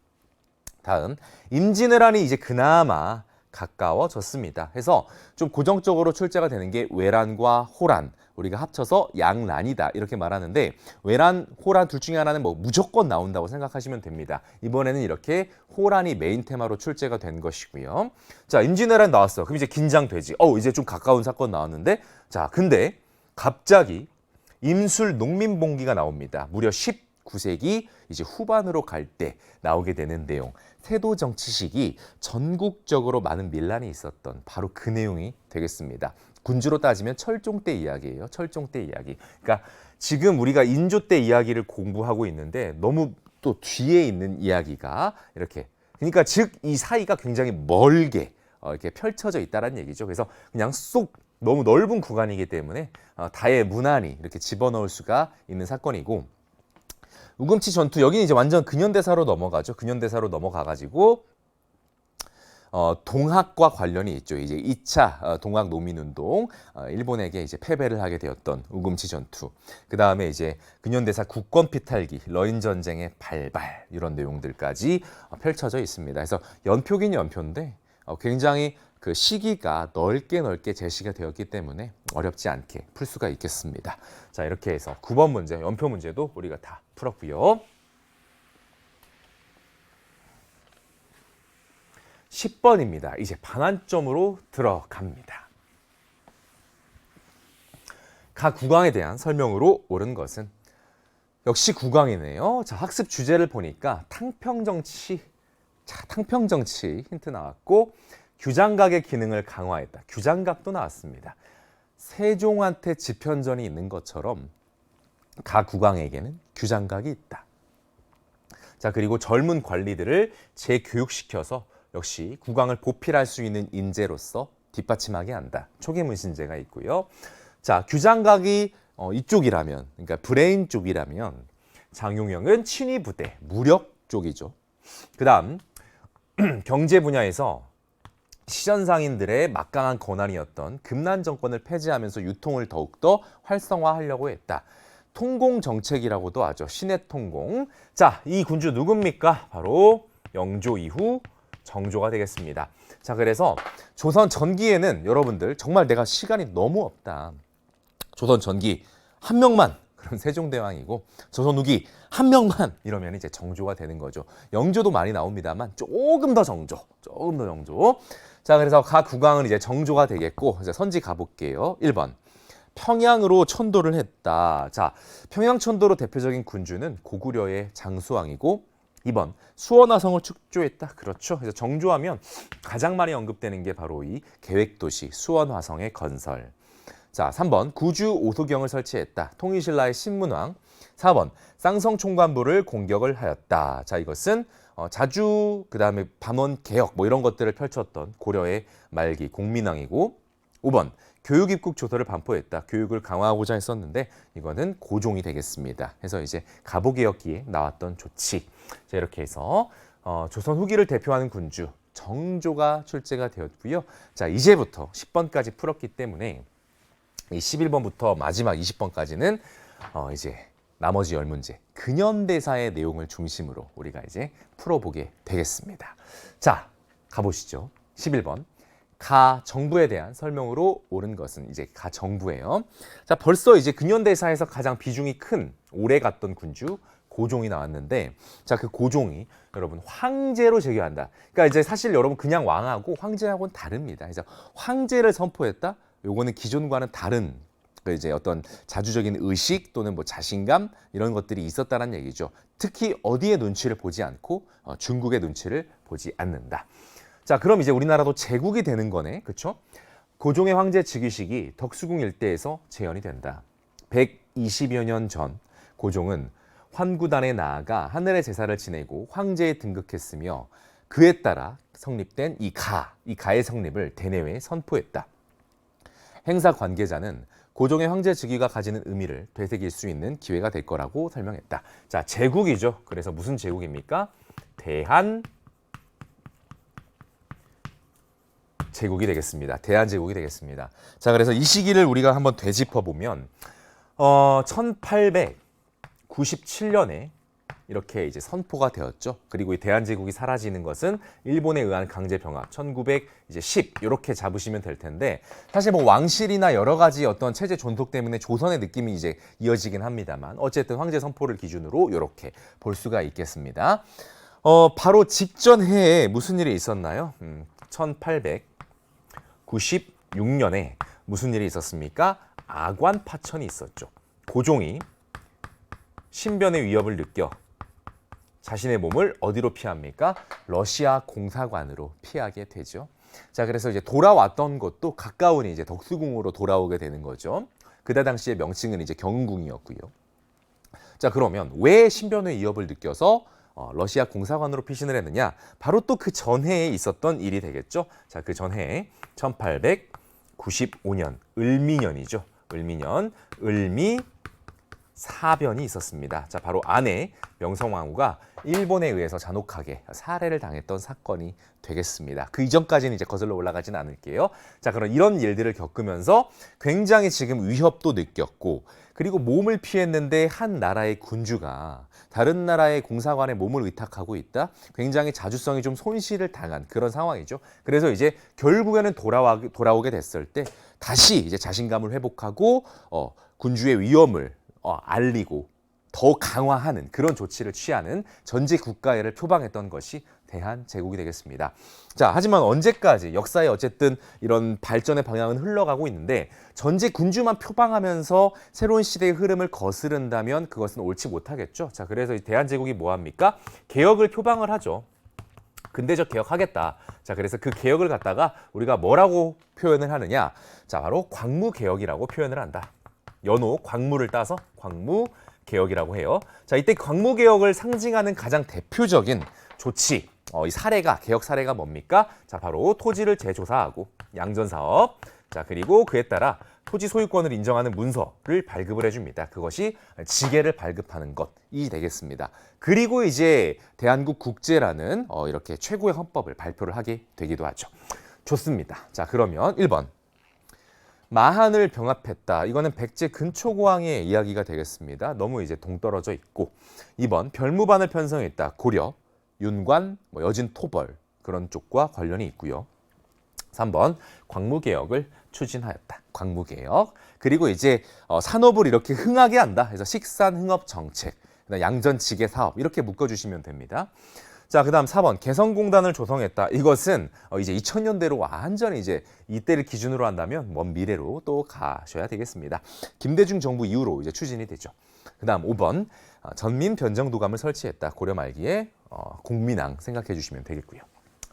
다음 임진왜란이 이제 그나마 가까워졌습니다. 해서 좀 고정적으로 출제가 되는 게 외란과 호란. 우리가 합쳐서 양란이다 이렇게 말하는데 외란, 호란 둘 중에 하나는 뭐 무조건 나온다고 생각하시면 됩니다. 이번에는 이렇게 호란이 메인 테마로 출제가 된 것이고요. 자, 임진왜란 나왔어. 그럼 이제 긴장되지. 이제 좀 가까운 사건 나왔는데 자, 근데 갑자기 임술 농민봉기가 나옵니다. 무려 19세기 이제 후반으로 갈 때 나오게 되는 내용. 태도 정치식이 전국적으로 많은 밀란이 있었던 바로 그 내용이 되겠습니다. 군주로 따지면 철종 때 이야기예요. 철종 때 이야기. 그러니까 지금 우리가 인조 때 이야기를 공부하고 있는데 너무 또 뒤에 있는 이야기가 이렇게 그러니까 즉 이 사이가 굉장히 멀게 이렇게 펼쳐져 있다는 얘기죠. 그래서 그냥 쏙 너무 넓은 구간이기 때문에 다의 무난히 이렇게 집어넣을 수가 있는 사건이고 우금치 전투 여기는 이제 완전 근현대사로 넘어가죠. 근현대사로 넘어가가지고 동학과 관련이 있죠. 이제 2차 동학 농민운동, 일본에게 이제 패배를 하게 되었던 우금치 전투. 그 다음에 이제 근현대사 국권 피탈기, 러인 전쟁의 발발 이런 내용들까지 펼쳐져 있습니다. 그래서 연표긴 연표인데 굉장히 그 시기가 넓게 제시가 되었기 때문에 어렵지 않게 풀 수가 있겠습니다. 자, 이렇게 해서 9번 문제, 연표 문제도 우리가 다 풀었고요. 10번입니다. 이제 반환점으로 들어갑니다. 각 구강에 대한 설명으로 옳은 것은 역시 구강이네요. 자, 학습 주제를 보니까 탕평정치. 자, 탕평정치 힌트 나왔고 규장각의 기능을 강화했다. 규장각도 나왔습니다. 세종한테 집현전이 있는 것처럼 각 구강에게는 규장각이 있다. 자, 그리고 젊은 관리들을 재교육시켜서 역시 국왕을 보필할 수 있는 인재로서 뒷받침하게 한다. 초계문신제가 있고요. 자, 규장각이 이쪽이라면, 그러니까 브레인 쪽이라면 장용영은 친위부대, 무력 쪽이죠. 그 다음 경제 분야에서 시전상인들의 막강한 권한이었던 금난 정권을 폐지하면서 유통을 더욱더 활성화하려고 했다. 통공정책이라고도 하죠. 신해통공. 자, 이 군주 누굽니까? 바로 영조 이후 정조가 되겠습니다. 자, 그래서 조선 전기에는 여러분들 정말 내가 시간이 너무 없다. 조선 전기 한 명만 그럼 세종대왕이고 조선 후기 한 명만 이러면 이제 정조가 되는 거죠. 영조도 많이 나옵니다만 조금 더 정조. 자, 그래서 각 국왕은 이제 정조가 되겠고 이제 선지 가볼게요. 1번. 평양으로 천도를 했다. 자, 평양 천도로 대표적인 군주는 고구려의 장수왕이고 2번 수원화성을 축조했다. 그렇죠. 그래서 정조하면 가장 많이 언급되는 게 바로 이 계획도시 수원화성의 건설. 자, 3번 구주 오소경을 설치했다. 통일신라의 신문왕. 4번 쌍성총관부를 공격을 하였다. 자, 이것은 자주 그다음에 반원 개혁 뭐 이런 것들을 펼쳤던 고려의 말기 공민왕이고 5번 교육입국 조서를 반포했다. 교육을 강화하고자 했었는데 이거는 고종이 되겠습니다. 그래서 이제 가보개혁기에 나왔던 조치. 자, 이렇게 해서 조선 후기를 대표하는 군주 정조가 출제가 되었고요. 자, 이제부터 10번까지 풀었기 때문에 이 11번부터 마지막 20번까지는 이제 나머지 10문제 근현대사의 내용을 중심으로 우리가 이제 풀어보게 되겠습니다. 자, 가보시죠. 11번. 가정부에 대한 설명으로 옳은 것은 이제 가정부예요. 자, 벌써 이제 근현대사에서 가장 비중이 큰 오래 갔던 군주 고종이 나왔는데, 자, 그 고종이 여러분 황제로 재교한다. 그러니까 이제 사실 여러분 그냥 왕하고 황제하고는 다릅니다. 그래서 황제를 선포했다. 요거는 기존과는 다른 이제 어떤 자주적인 의식 또는 뭐 자신감 이런 것들이 있었다는 얘기죠. 특히 어디에 눈치를 보지 않고 중국의 눈치를 보지 않는다. 자, 그럼 이제 우리나라도 제국이 되는 거네. 그렇죠? 고종의 황제 즉위식이 덕수궁 일대에서 재현이 된다. 120여 년 전 고종은 환구단에 나아가 하늘의 제사를 지내고 황제에 등극했으며 그에 따라 성립된 이 가의 성립을 대내외에 선포했다. 행사 관계자는 고종의 황제 즉위가 가지는 의미를 되새길 수 있는 기회가 될 거라고 설명했다. 자, 제국이죠. 그래서 무슨 제국입니까? 제국이 되겠습니다. 대한제국이 되겠습니다. 자, 그래서 이 시기를 우리가 한번 되짚어 보면 1897년에 이렇게 이제 선포가 되었죠. 그리고 이 대한제국이 사라지는 것은 일본에 의한 강제병합 1910 이렇게 잡으시면 될 텐데, 사실 뭐 왕실이나 여러 가지 어떤 체제 존속 때문에 조선의 느낌이 이제 이어지긴 합니다만 어쨌든 황제 선포를 기준으로 이렇게 볼 수가 있겠습니다. 바로 직전 해에 무슨 일이 있었나요? 1896년에 무슨 일이 있었습니까? 아관 파천이 있었죠. 고종이 신변의 위협을 느껴 자신의 몸을 어디로 피합니까? 러시아 공사관으로 피하게 되죠. 자, 그래서 이제 돌아왔던 곳도 가까운 이제 덕수궁으로 돌아오게 되는 거죠. 그때 당시의 명칭은 이제 경궁이었고요. 자, 그러면 왜 신변의 위협을 느껴서 러시아 공사관으로 피신을 했느냐? 바로 또 그 전해에 있었던 일이 되겠죠. 자, 그 전해에 1895년 을미년이죠. 을미 사변이 있었습니다. 자, 바로 아내 명성황후가 일본에 의해서 잔혹하게 살해를 당했던 사건이 되겠습니다. 그 이전까지는 이제 거슬러 올라가지는 않을게요. 자, 그럼 이런 일들을 겪으면서 굉장히 지금 위협도 느꼈고, 그리고 몸을 피했는데 한 나라의 군주가 다른 나라의 공사관에 몸을 의탁하고 있다. 굉장히 자주성이 좀 손실을 당한 그런 상황이죠. 그래서 이제 결국에는 돌아오게 됐을 때 다시 이제 자신감을 회복하고 군주의 위험을 알리고 더 강화하는 그런 조치를 취하는 전제 국가애를 표방했던 것이 대한제국이 되겠습니다. 자, 하지만 언제까지 역사에 어쨌든 이런 발전의 방향은 흘러가고 있는데 전제 군주만 표방하면서 새로운 시대의 흐름을 거스른다면 그것은 옳지 못하겠죠. 자, 그래서 이 대한제국이 뭐 합니까? 개혁을 표방을 하죠. 근대적 개혁하겠다. 자, 그래서 그 개혁을 갖다가 우리가 뭐라고 표현을 하느냐? 자, 바로 광무개혁이라고 표현을 한다. 연호 광무를 따서 광무개혁이라고 해요. 자, 이때 광무개혁을 상징하는 가장 대표적인 조치, 이 사례가, 개혁 사례가 뭡니까? 자, 바로 토지를 재조사하고 양전사업, 자, 그리고 그에 따라 토지 소유권을 인정하는 문서를 발급을 해줍니다. 그것이 지계를 발급하는 것이 되겠습니다. 그리고 이제 대한국 국제라는 이렇게 최고의 헌법을 발표를 하게 되기도 하죠. 좋습니다. 자, 그러면 1번. 마한을 병합했다. 이거는 백제 근초고왕의 이야기가 되겠습니다. 너무 이제 동떨어져 있고. 2번. 별무반을 편성했다. 고려, 윤관, 여진 토벌 그런 쪽과 관련이 있고요. 3번. 광무개혁을 추진하였다. 광무개혁. 그리고 이제 산업을 이렇게 흥하게 한다. 그래서 식산흥업정책, 양전지계 사업 이렇게 묶어주시면 됩니다. 자, 그다음 4번 개성공단을 조성했다. 이것은 이제 2000년대로 완전히 이제 이때를 기준으로 한다면 먼 미래로 또 가셔야 되겠습니다. 김대중 정부 이후로 이제 추진이 되죠. 그다음 5번 전민 변정도감을 설치했다. 고려 말기에 공민왕 생각해 주시면 되겠고요.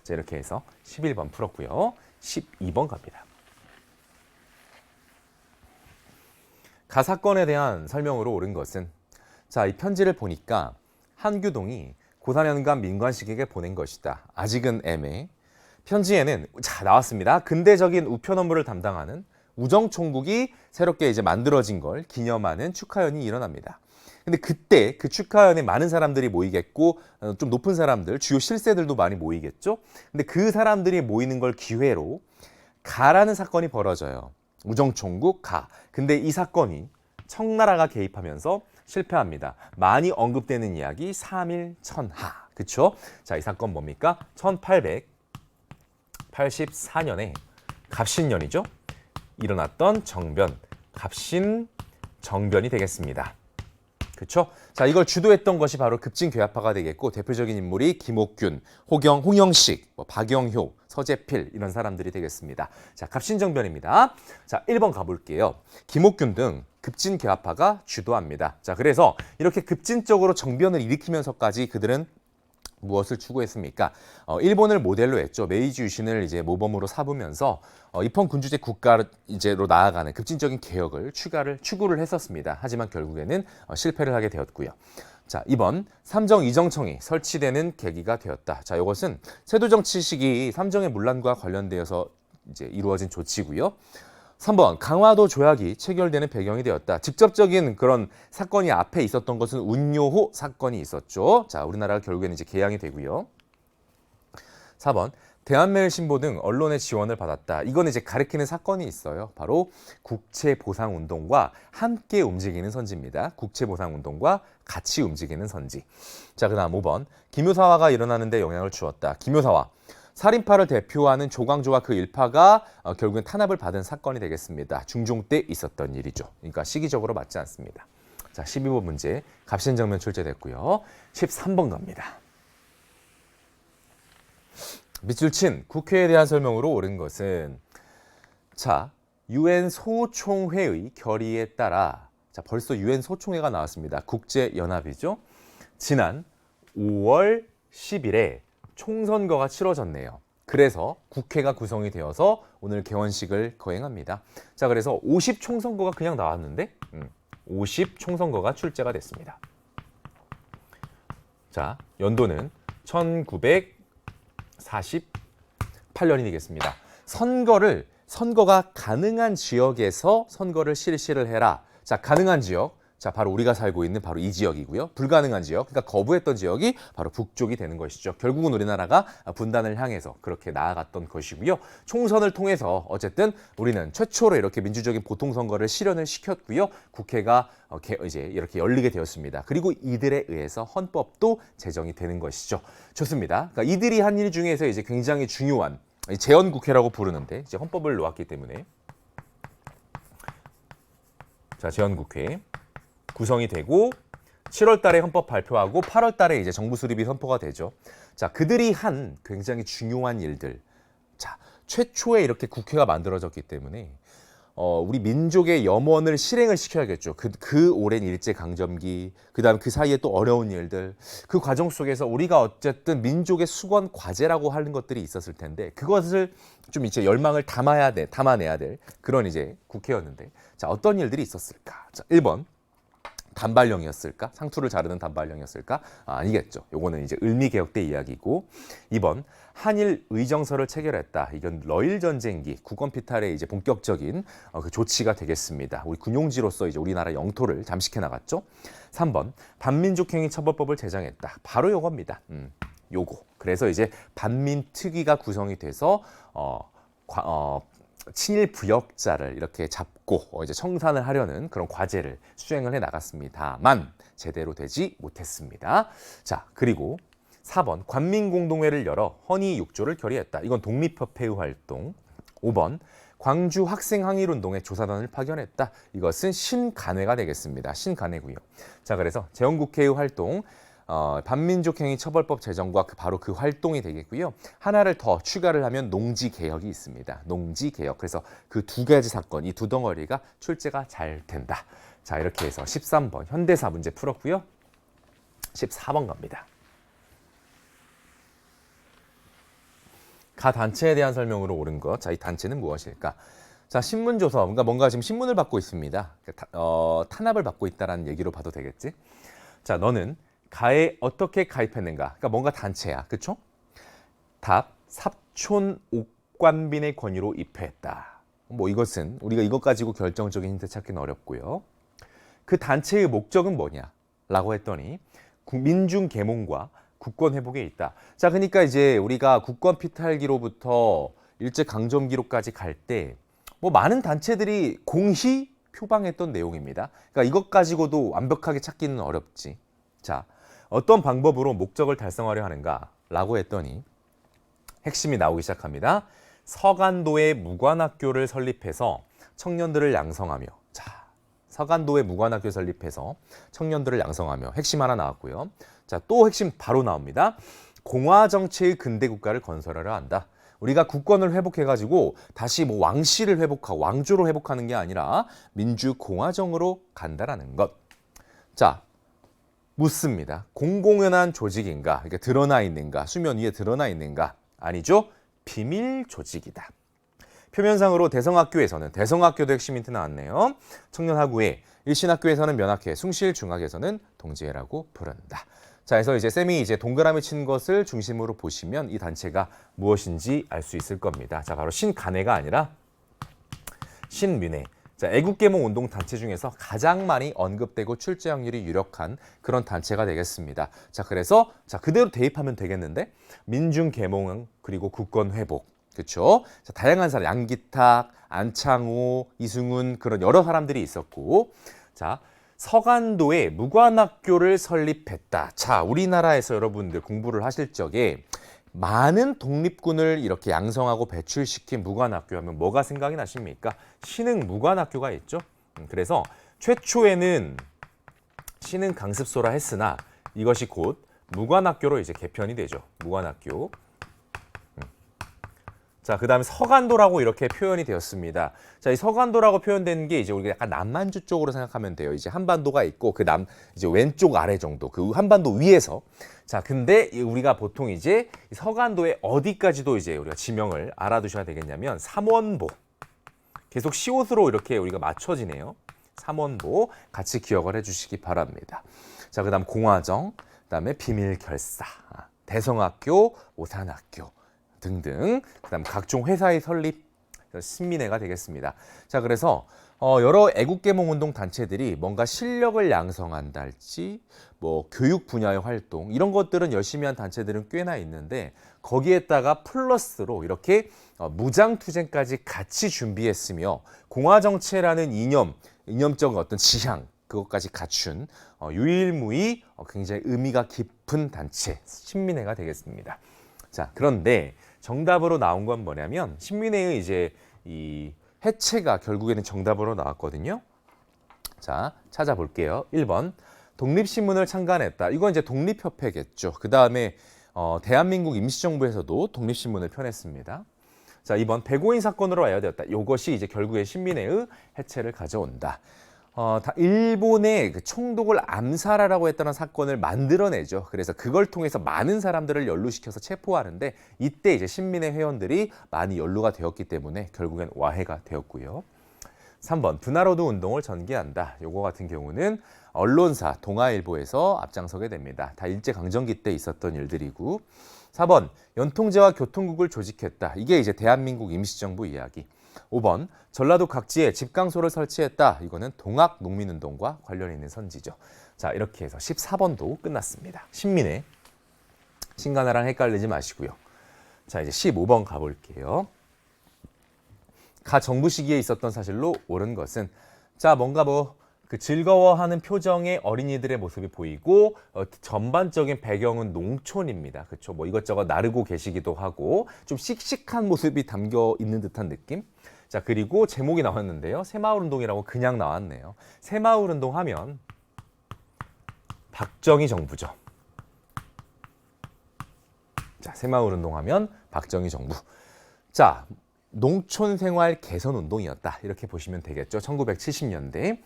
자, 이렇게 해서 11번 풀었고요. 12번 갑니다. 가사건에 대한 설명으로 옳은 것은, 자, 이 편지를 보니까 한규동이 고사년간 민관식에게 보낸 것이다. 아직은 애매. 편지에는 자, 나왔습니다. 근대적인 우편 업무를 담당하는 우정총국이 새롭게 이제 만들어진 걸 기념하는 축하연이 일어납니다. 근데 그때 그 축하연에 많은 사람들이 모이겠고 좀 높은 사람들, 주요 실세들도 많이 모이겠죠. 근데 그 사람들이 모이는 걸 기회로 가라는 사건이 벌어져요. 우정총국 가. 근데 이 사건이 청나라가 개입하면서 실패합니다. 많이 언급되는 이야기 3.1천하. 그쵸? 자, 이 사건 뭡니까? 1884년에 갑신년이죠. 일어났던 정변, 갑신정변이 되겠습니다. 그렇죠? 자, 이걸 주도했던 것이 바로 급진괴합파가 되겠고 대표적인 인물이 김옥균, 홍영식, 박영효, 서재필 이런 사람들이 되겠습니다. 자, 갑신정변입니다. 자, 1번 가볼게요. 김옥균 등 급진괴합파가 주도합니다. 자, 그래서 이렇게 급진적으로 정변을 일으키면서까지 그들은 무엇을 추구했습니까? 일본을 모델로 했죠. 메이지 유신을 이제 모범으로 삼으면서 입헌 군주제 국가로 나아가는 급진적인 개혁을 추구를 했었습니다. 하지만 결국에는 실패를 하게 되었고요. 자, 2번 삼정 이정청이 설치되는 계기가 되었다. 자, 이것은 세도 정치 시기 삼정의 문란과 관련되어서 이제 이루어진 조치고요. 3번 강화도 조약이 체결되는 배경이 되었다. 직접적인 그런 사건이 앞에 있었던 것은 운요호 사건이 있었죠. 자, 우리나라가 결국에는 이제 개양이 되고요. 4번 대한매일신보 등 언론의 지원을 받았다. 이건 이제 가리키는 사건이 있어요. 바로 국채보상운동과 함께 움직이는 선지입니다. 국채보상운동과 같이 움직이는 선지. 자, 그다음 5번 기묘사화가 일어나는 데 영향을 주었다. 기묘사화. 살인파를 대표하는 조광조와 그 일파가 결국엔 탄압을 받은 사건이 되겠습니다. 중종 때 있었던 일이죠. 그러니까 시기적으로 맞지 않습니다. 자, 12번 문제 갑신정변 출제됐고요. 13번 갑니다. 밑줄 친 국회에 대한 설명으로 옳은 것은, 자, 유엔 소총회의 결의에 따라, 자, 벌써 유엔 소총회가 나왔습니다. 국제연합이죠. 지난 5월 10일에 총선거가 치러졌네요. 그래서 국회가 구성이 되어서 오늘 개원식을 거행합니다. 자, 그래서 50 총선거가 그냥 나왔는데 50 총선거가 출제가 됐습니다. 자, 연도는 1948년이 되겠습니다. 선거가 가능한 지역에서 선거를 실시를 해라. 자, 가능한 지역 자, 바로 우리가 살고 있는 바로 이 지역이고요. 불가능한 지역, 그러니까 거부했던 지역이 바로 북쪽이 되는 것이죠. 결국은 우리나라가 분단을 향해서 그렇게 나아갔던 것이고요. 총선을 통해서 어쨌든 우리는 최초로 이렇게 민주적인 보통선거를 실현을 시켰고요. 국회가 이제 이렇게 열리게 되었습니다. 그리고 이들에 의해서 헌법도 제정이 되는 것이죠. 좋습니다. 그러니까 이들이 한 일 중에서 이제 굉장히 중요한 재헌국회라고 부르는데 이제 헌법을 놓았기 때문에 자, 재헌국회 구성이 되고 7월 달에 헌법 발표하고 8월 달에 이제 정부 수립이 선포가 되죠. 자, 그들이 한 굉장히 중요한 일들. 자, 최초에 이렇게 국회가 만들어졌기 때문에 우리 민족의 염원을 실행을 시켜야겠죠. 그 오랜 일제강점기, 그다음 그 사이에 또 어려운 일들, 그 과정 속에서 우리가 어쨌든 민족의 수건 과제라고 하는 것들이 있었을 텐데 그것을 좀 이제 열망을 담아내야 될 그런 이제 국회였는데 자, 어떤 일들이 있었을까? 자, 1번. 단발령이었을까? 상투를 자르는 단발령이었을까? 아니겠죠. 요거는 이제 을미개혁 때 이야기고 2번 한일 의정서를 체결했다. 이건 러일 전쟁기 국권 피탈의 이제 본격적인 그 조치가 되겠습니다. 우리 군용지로서 이제 우리나라 영토를 잠식해 나갔죠. 3번 반민족행위 처벌법을 제정했다. 바로 요겁니다. 요거. 그래서 이제 반민특위가 구성이 돼서 친일 부역자를 이렇게 잡고 이제 청산을 하려는 그런 과제를 수행을 해 나갔습니다만 제대로 되지 못했습니다. 자, 그리고 4번 관민공동회를 열어 헌의 6조를 결의했다. 이건 독립협회의 활동. 5번 광주 학생항일운동에 조사단을 파견했다. 이것은 신간회가 되겠습니다. 신간회고요. 자, 그래서 재헌국회의 활동, 반민족행위 처벌법 제정과 바로 그 활동이 되겠고요. 하나를 더 추가를 하면 농지개혁이 있습니다. 농지개혁. 그래서 그 두 가지 사건, 이 두 덩어리가 출제가 잘 된다. 자, 이렇게 해서 13번 현대사 문제 풀었고요. 14번 갑니다. 가 단체에 대한 설명으로 옳은 것. 자, 이 단체는 무엇일까? 자, 신문조서. 뭔가 지금 신문을 받고 있습니다. 탄압을 받고 있다는 얘기로 봐도 되겠지? 자, 너는 가에 어떻게 가입했는가? 그러니까 뭔가 단체야. 그렇죠? 답. 삽촌 옥관빈의 권유로 입회했다. 이것은 우리가 이것 가지고 결정적인 힌트 찾기는 어렵고요. 그 단체의 목적은 뭐냐? 라고 했더니 민중 계몽과 국권 회복에 있다. 자, 그러니까 이제 우리가 국권 피탈기로부터 일제 강점기로까지 갈 때 많은 단체들이 공히 표방했던 내용입니다. 그러니까 이것 가지고도 완벽하게 찾기는 어렵지. 자, 어떤 방법으로 목적을 달성하려 하는가라고 했더니 핵심이 나오기 시작합니다. 서간도에 무관학교를 설립해서 청년들을 양성하며 자, 서간도에 무관학교 설립해서 청년들을 양성하며 핵심 하나 나왔고요. 자, 또 핵심 바로 나옵니다. 공화정체의 근대국가를 건설하려 한다. 우리가 국권을 회복해가지고 다시 왕실을 회복하고 왕조로 회복하는 게 아니라 민주공화정으로 간다라는 것. 자, 묻습니다. 공공연한 조직인가? 이게 드러나 있는가? 수면 위에 드러나 있는가? 아니죠. 비밀 조직이다. 표면상으로 대성학교도 핵심 힌트 나왔네요. 청년하구회, 일신학교에서는 면학회, 숭실중학에서는 동지회라고 부른다. 자, 그래서 이제 쌤이 이제 동그라미 친 것을 중심으로 보시면 이 단체가 무엇인지 알 수 있을 겁니다. 자, 바로 신간회가 아니라 신민회. 자, 애국계몽 운동 단체 중에서 가장 많이 언급되고 출제 확률이 유력한 그런 단체가 되겠습니다. 자, 그래서 그대로 대입하면 되겠는데 민중계몽 그리고 국권 회복. 그렇죠? 자, 다양한 사람, 양기탁, 안창호, 이승훈 그런 여러 사람들이 있었고, 자, 서간도에 무관학교를 설립했다. 자, 우리나라에서 여러분들 공부를 하실 적에 많은 독립군을 이렇게 양성하고 배출시킨 무관학교 하면 뭐가 생각이 나십니까? 신흥 무관학교가 있죠. 그래서 최초에는 신흥 강습소라 했으나 이것이 곧 무관학교로 이제 개편이 되죠. 무관학교. 자, 그다음에 서간도라고 이렇게 표현이 되었습니다. 자, 이 서간도라고 표현된 게 이제 우리가 약간 남만주 쪽으로 생각하면 돼요. 이제 한반도가 있고 그 이제 왼쪽 아래 정도, 그 한반도 위에서. 자, 근데 우리가 보통 이제 서간도의 어디까지도 이제 우리가 지명을 알아두셔야 되겠냐면 삼원보. 계속 시옷으로 이렇게 우리가 맞춰지네요. 삼원보 같이 기억을 해주시기 바랍니다. 자, 그다음 공화정, 그다음에 비밀결사, 대성학교, 오산학교. 등등. 그다음 각종 회사의 설립, 신민회가 되겠습니다. 자, 그래서 여러 애국개몽운동 단체들이 뭔가 실력을 양성한다 할지 뭐 교육 분야의 활동 이런 것들은 열심히 한 단체들은 꽤나 있는데 거기에다가 플러스로 이렇게 무장투쟁까지 같이 준비했으며 공화정체라는 이념적 어떤 지향 그것까지 갖춘 유일무이 굉장히 의미가 깊은 단체 신민회가 되겠습니다. 자, 그런데 정답으로 나온 건 뭐냐면 신민회의 이제 이 해체가 결국에는 정답으로 나왔거든요. 자, 찾아볼게요. 1번 독립신문을 창간했다. 이건 이제 독립협회겠죠. 그 다음에 대한민국 임시정부에서도 독립신문을 펴냈습니다. 자, 2번 배고인 사건으로 와야되었다. 이것이 이제 결국에 신민회의 해체를 가져온다. 일본의 그 총독을 암살하라고 했다는 사건을 만들어내죠. 그래서 그걸 통해서 많은 사람들을 연루시켜서 체포하는데 이때 이제 신민회 회원들이 많이 연루가 되었기 때문에 결국엔 와해가 되었고요. 3번 분하로드 운동을 전개한다. 요거 같은 경우는 언론사 동아일보에서 앞장서게 됩니다. 다 일제강점기 때 있었던 일들이고. 4번 연통제와 교통국을 조직했다. 이게 이제 대한민국 임시정부 이야기. 5번 전라도 각지에 집강소를 설치했다. 이거는 동학농민운동과 관련 있는 선지죠. 자, 이렇게 해서 14번도 끝났습니다. 신민회 신가나랑 헷갈리지 마시고요. 자, 이제 15번 가볼게요. 가 정부 시기에 있었던 사실로 옳은 것은 자, 뭔가 그 즐거워하는 표정의 어린이들의 모습이 보이고 전반적인 배경은 농촌입니다. 그렇죠? 뭐 이것저것 나르고 계시기도 하고 좀 씩씩한 모습이 담겨 있는 듯한 느낌. 자, 그리고 제목이 나왔는데요. 새마을운동이라고 그냥 나왔네요. 새마을운동 하면 박정희 정부죠. 자, 새마을운동 하면 박정희 정부. 자, 농촌생활 개선운동이었다. 이렇게 보시면 되겠죠. 1970년대.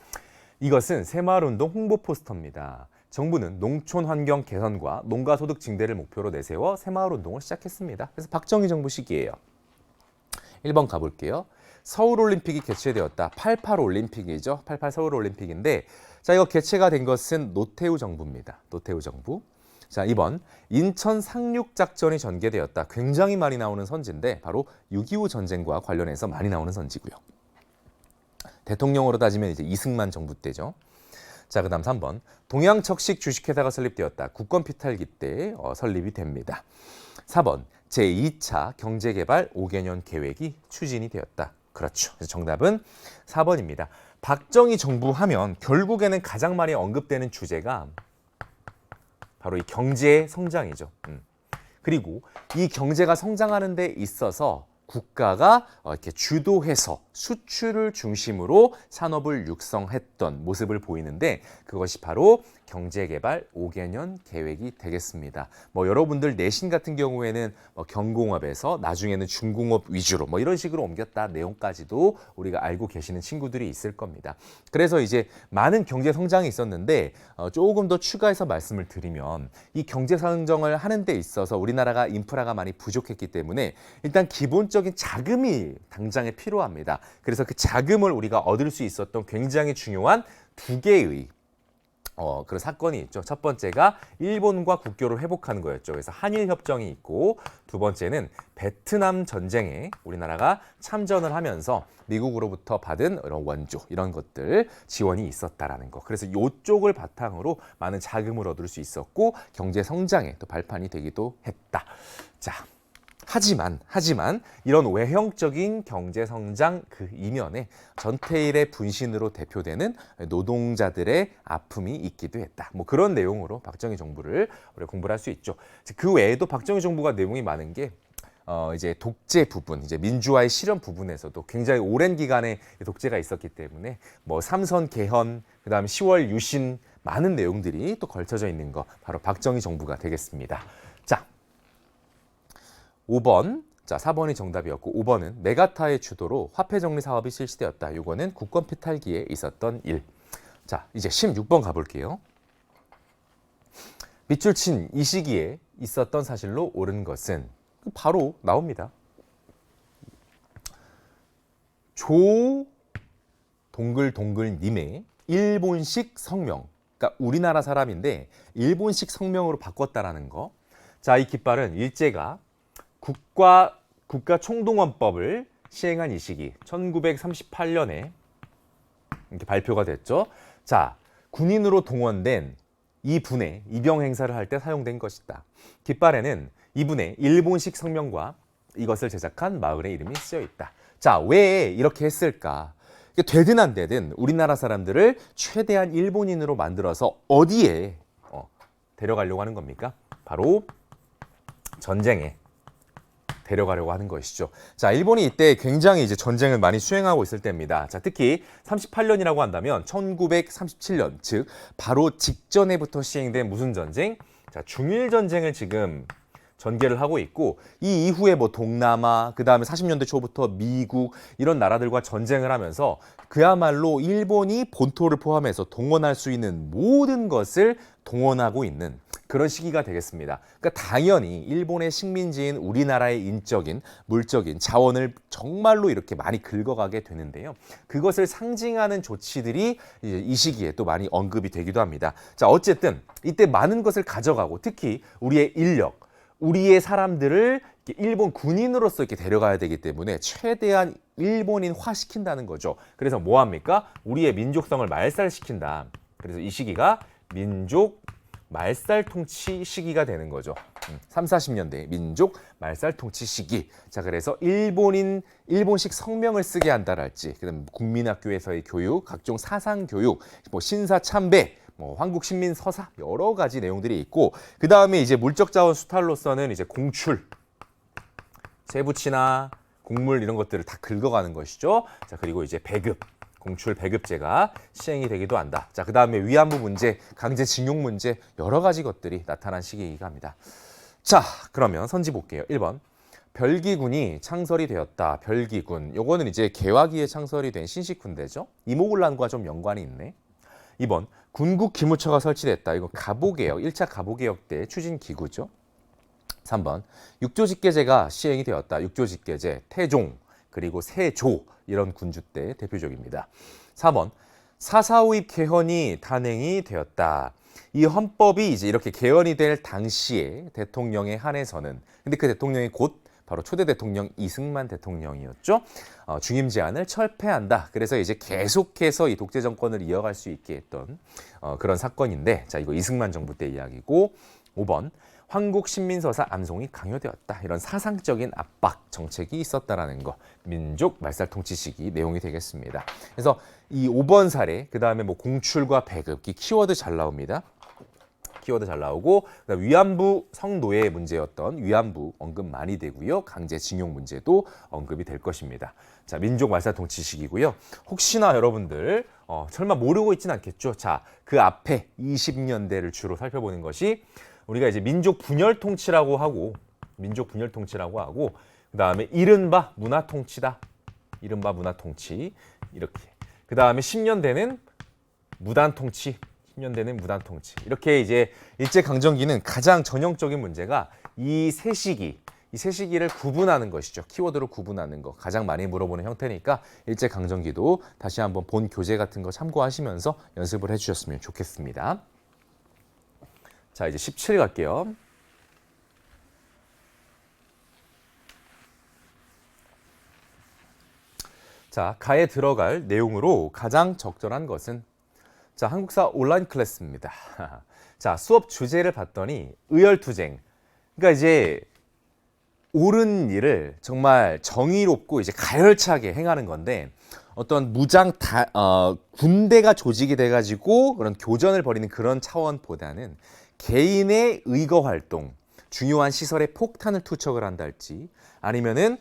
이것은 새마을운동 홍보 포스터입니다. 정부는 농촌 환경 개선과 농가 소득 증대를 목표로 내세워 새마을운동을 시작했습니다. 그래서 박정희 정부 시기예요. 1번 가볼게요. 서울올림픽이 개최되었다. 88 올림픽이죠. 88 서울올림픽인데 자, 이거 개최가 된 것은 노태우 정부입니다. 노태우 정부. 자, 2번 인천 상륙작전이 전개되었다. 굉장히 많이 나오는 선지인데 바로 6.25 전쟁과 관련해서 많이 나오는 선지고요. 대통령으로 따지면 이제 이승만 정부 때죠. 자, 그다음 3번 동양척식 주식회사가 설립되었다. 국권피탈기 때 설립이 됩니다. 4번 제2차 경제개발 5개년 계획이 추진이 되었다. 그렇죠. 그래서 정답은 4번입니다. 박정희 정부 하면 결국에는 가장 많이 언급되는 주제가 바로 이 경제 성장이죠. 그리고 이 경제가 성장하는 데 있어서 국가가 이렇게 주도해서 수출을 중심으로 산업을 육성했던 모습을 보이는데 그것이 바로 경제개발 5개년 계획이 되겠습니다. 뭐 여러분들 내신 같은 경우에는 경공업에서 나중에는 중공업 위주로 뭐 이런 식으로 옮겼다 내용까지도 우리가 알고 계시는 친구들이 있을 겁니다. 그래서 이제 많은 경제 성장이 있었는데 조금 더 추가해서 말씀을 드리면 이 경제 성장을 하는 데 있어서 우리나라가 인프라가 많이 부족했기 때문에 일단 기본적인 자금이 당장에 필요합니다. 그래서 그 자금을 우리가 얻을 수 있었던 굉장히 중요한 두 개의 그런 사건이 있죠. 첫 번째가 일본과 국교를 회복하는 거였죠. 그래서 한일 협정이 있고 두 번째는 베트남 전쟁에 우리나라가 참전을 하면서 미국으로부터 받은 이런 원조 이런 것들 지원이 있었다라는 거. 그래서 이쪽을 바탕으로 많은 자금을 얻을 수 있었고 경제 성장에 또 발판이 되기도 했다. 자. 하지만 이런 외형적인 경제 성장 그 이면에 전태일의 분신으로 대표되는 노동자들의 아픔이 있기도 했다. 뭐 그런 내용으로 박정희 정부를 우리가 공부를 할 수 있죠. 그 외에도 박정희 정부가 내용이 많은 게 이제 독재 부분, 이제 민주화의 실현 부분에서도 굉장히 오랜 기간에 독재가 있었기 때문에 뭐 삼선 개헌, 그다음 10월 유신 많은 내용들이 또 걸쳐져 있는 거 바로 박정희 정부가 되겠습니다. 자. 5번, 자 4번이 정답이었고 5번은 메가타의 주도로 화폐 정리 사업이 실시되었다. 이거는 국권 피탈기에 있었던 일. 자, 이제 16번 가볼게요. 밑줄 친 이 시기에 있었던 사실로 옳은 것은 바로 나옵니다. 조 동글동글님의 일본식 성명. 그러니까 우리나라 사람인데 일본식 성명으로 바꿨다라는 거. 자, 이 깃발은 일제가 국가 총동원법을 시행한 이 시기 1938년에 이렇게 발표가 됐죠. 자, 군인으로 동원된 이 분의 입영 행사를 할 때 사용된 것이다. 깃발에는 이분의 일본식 성명과 이것을 제작한 마을의 이름이 쓰여 있다. 자, 왜 이렇게 했을까? 되든 안 되든 우리나라 사람들을 최대한 일본인으로 만들어서 어디에 데려가려고 하는 겁니까? 바로 전쟁에 데려가려고 하는 것이죠. 자, 일본이 이때 굉장히 이제 전쟁을 많이 수행하고 있을 때입니다. 자, 특히 38년이라고 한다면 1937년, 즉 바로 직전에부터 시행된 무슨 전쟁? 자, 중일 전쟁을 지금 전개를 하고 있고, 이 이후에 뭐 동남아, 그다음에 40년대 초부터 미국 이런 나라들과 전쟁을 하면서 그야말로 일본이 본토를 포함해서 동원할 수 있는 모든 것을 동원하고 있는 그런 시기가 되겠습니다. 그러니까 당연히 일본의 식민지인 우리나라의 인적인, 물적인 자원을 정말로 이렇게 많이 긁어가게 되는데요. 그것을 상징하는 조치들이 이제 이 시기에 또 많이 언급이 되기도 합니다. 자, 어쨌든 이때 많은 것을 가져가고 특히 우리의 인력, 우리의 사람들을 일본 군인으로서 이렇게 데려가야 되기 때문에 최대한 일본인화 시킨다는 거죠. 그래서 뭐 합니까? 우리의 민족성을 말살시킨다. 그래서 이 시기가 민족 말살 통치 시기가 되는 거죠. 3, 40년대 민족 말살 통치 시기. 자, 그래서 일본식 성명을 쓰게 한다랄지, 그다음 국민학교에서의 교육, 각종 사상 교육, 뭐 신사 참배, 뭐 한국 신민 서사 여러 가지 내용들이 있고, 그 다음에 이제 물적 자원 수탈로서는 이제 공출, 세부치나 곡물 이런 것들을 다 긁어가는 것이죠. 자, 그리고 이제 배급, 공출 배급제가 시행이 되기도 한다. 자, 그 다음에 위안부 문제, 강제징용 문제 여러 가지 것들이 나타난 시기이기도 합니다. 자, 그러면 선지 볼게요. 1번. 별기군이 창설이 되었다. 별기군. 요거는 이제 개화기에 창설이 된 신식군대죠. 이모군란과 좀 연관이 있네. 2번. 군국 기무처가 설치됐다. 이거 갑오개혁, 1차 갑오개혁 때 추진 기구죠. 3번. 육조직계제가 시행이 되었다. 육조직계제, 태종, 그리고 세조 이런 군주 때 대표적입니다. 4번. 4.4.5입 개헌이 단행이 되었다. 이 헌법이 이제 이렇게 개헌이 될 당시에 대통령에 한해서는, 근데 그 대통령이 곧 바로 초대 대통령 이승만 대통령이었죠. 중임 제한을 철폐한다. 그래서 이제 계속해서 이 독재 정권을 이어갈 수 있게 했던 그런 사건인데, 자, 이거 이승만 정부 때 이야기고. 5번. 황국 신민서사 암송이 강요되었다. 이런 사상적인 압박 정책이 있었다라는 거. 민족 말살 통치 시기 내용이 되겠습니다. 그래서 이 5번 사례, 그다음에 뭐 공출과 배급, 이 키워드 잘 나옵니다. 키워드 잘 나오고, 그다음 위안부 성노예 문제였던 위안부 언급 많이 되고요. 강제징용 문제도 언급이 될 것입니다. 자, 민족 말살 통치 시기고요. 혹시나 여러분들 설마 모르고 있진 않겠죠. 자, 그 앞에 20년대를 주로 살펴보는 것이 우리가 이제 민족 분열 통치라고 하고, 그다음에 이른바 문화 통치다. 이른바 문화 통치. 이렇게. 그다음에 10년대는 무단 통치. 10년대는 무단 통치. 이렇게 이제 일제 강점기는 가장 전형적인 문제가 이 세 시기를 구분하는 것이죠. 키워드로 구분하는 거. 가장 많이 물어보는 형태니까 일제 강점기도 다시 한번 본 교재 같은 거 참고하시면서 연습을 해 주셨으면 좋겠습니다. 자, 이제 17 갈게요. 자, 가에 들어갈 내용으로 가장 적절한 것은, 자, 한국사 온라인 클래스입니다. 자, 수업 주제를 봤더니 의열투쟁. 그러니까 이제 옳은 일을 정말 정의롭고 이제 가열차게 행하는 건데, 어떤 군대가 조직이 돼가지고 그런 교전을 벌이는 그런 차원보다는 개인의 의거 활동, 중요한 시설에 폭탄을 투척을 한달지, 아니면은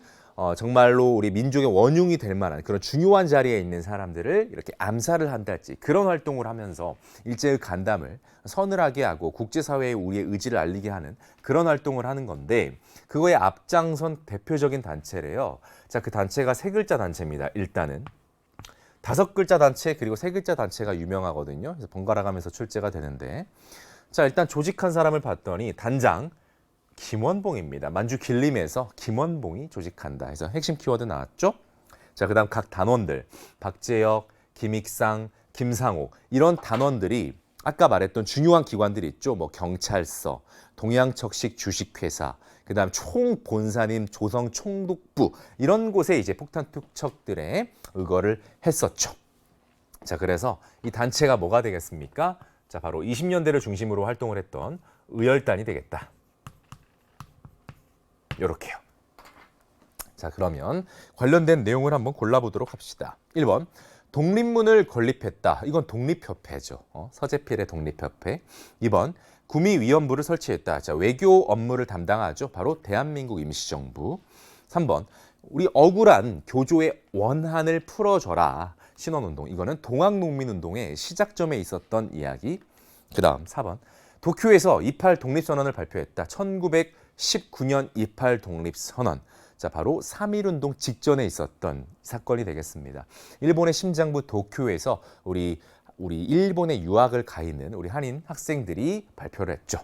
정말로 우리 민족의 원흉이 될 만한 그런 중요한 자리에 있는 사람들을 이렇게 암살을 한달지, 그런 활동을 하면서 일제의 간담을 서늘하게 하고 국제사회에 우리의 의지를 알리게 하는 그런 활동을 하는 건데, 그거의 앞장선 대표적인 단체래요. 자, 그 단체가 세 글자 단체입니다. 일단은 5글자 단체 그리고 3글자 단체가 유명하거든요. 그래서 번갈아 가면서 출제가 되는데, 자, 일단 조직한 사람을 봤더니 단장 김원봉입니다. 만주 길림에서 김원봉이 조직한다 해서 핵심 키워드 나왔죠. 자, 그다음 각 단원들 박재혁, 김익상, 김상옥 이런 단원들이 아까 말했던 중요한 기관들이 있죠. 뭐 경찰서, 동양척식 주식회사, 그다음 총본사님 조성총독부 이런 곳에 이제 폭탄 투척들의 의거를 했었죠. 자, 그래서 이 단체가 뭐가 되겠습니까? 자, 바로 20년대를 중심으로 활동을 했던 의열단이 되겠다. 요렇게요. 자, 그러면 관련된 내용을 한번 골라보도록 합시다. 1번, 독립문을 건립했다. 이건 독립협회죠. 서재필의 독립협회. 2번, 구미위원부를 설치했다. 자, 외교 업무를 담당하죠. 바로 대한민국 임시정부. 3번, 우리 억울한 교조의 원한을 풀어줘라. 신원운동. 이거는 동학농민운동의 시작점에 있었던 이야기. 그 다음 4번, 도쿄에서 28 독립선언을 발표했다. 1919년 28 독립선언. 자, 바로 3.1운동 직전에 있었던 사건이 되겠습니다. 일본의 심장부 도쿄에서 우리 일본에 유학을 가 있는 우리 한인 학생들이 발표를 했죠.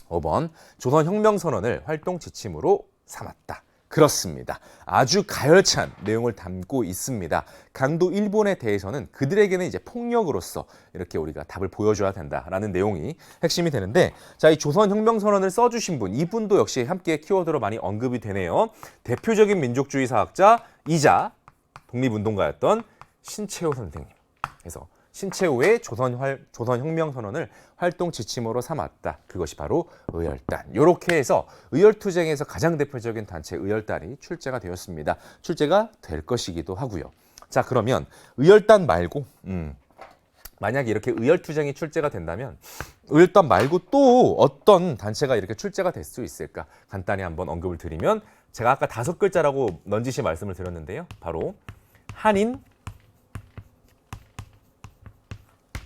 5번, 조선혁명선언을 활동 지침으로 삼았다. 그렇습니다. 아주 가열찬 내용을 담고 있습니다. 강도 일본에 대해서는 그들에게는 이제 폭력으로서 이렇게 우리가 답을 보여줘야 된다라는 내용이 핵심이 되는데, 자, 이 조선혁명선언을 써주신 분, 이분도 역시 함께 키워드로 많이 언급이 되네요. 대표적인 민족주의 사학자이자 독립운동가였던 신채호 선생님. 그래서 신채호의 조선혁명선언을 활동 지침으로 삼았다. 그것이 바로 의열단. 이렇게 해서 의열투쟁에서 가장 대표적인 단체 의열단이 출제가 되었습니다. 출제가 될 것이기도 하고요. 자, 그러면 의열단 말고 만약에 이렇게 의열투쟁이 출제가 된다면 의열단 말고 또 어떤 단체가 이렇게 출제가 될 수 있을까? 간단히 한번 언급을 드리면, 제가 아까 5글자라고 넌지시 말씀을 드렸는데요. 바로 한인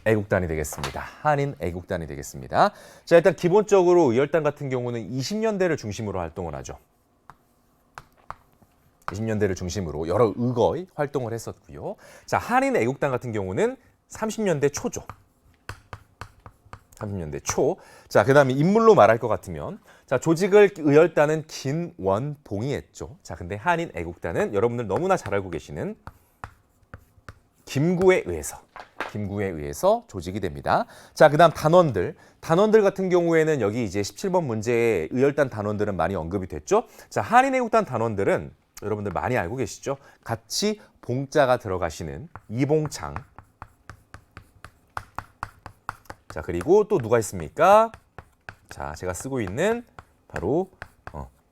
애국단이 되겠습니다. 한인 애국단이 되겠습니다. 자, 일단 기본적으로 의열단 같은 경우는 20년대를 중심으로 활동을 하죠. 20년대를 중심으로 여러 의거의 활동을 했었고요. 자, 한인 애국단 같은 경우는 30년대 초죠. 30년대 초. 자, 그다음에 인물로 말할 것 같으면, 자, 조직을 의열단은 김원봉이 했죠. 자, 근데 한인 애국단은 여러분들 너무나 잘 알고 계시는 김구에 의해서 조직이 됩니다. 자, 그다음 단원들 같은 경우에는 여기 이제 17번 문제에 의열단 단원들은 많이 언급이 됐죠. 자, 한인애국단 단원들은 여러분들 많이 알고 계시죠. 같이 봉자가 들어가시는 이봉창. 자, 그리고 또 누가 있습니까? 자, 제가 쓰고 있는 바로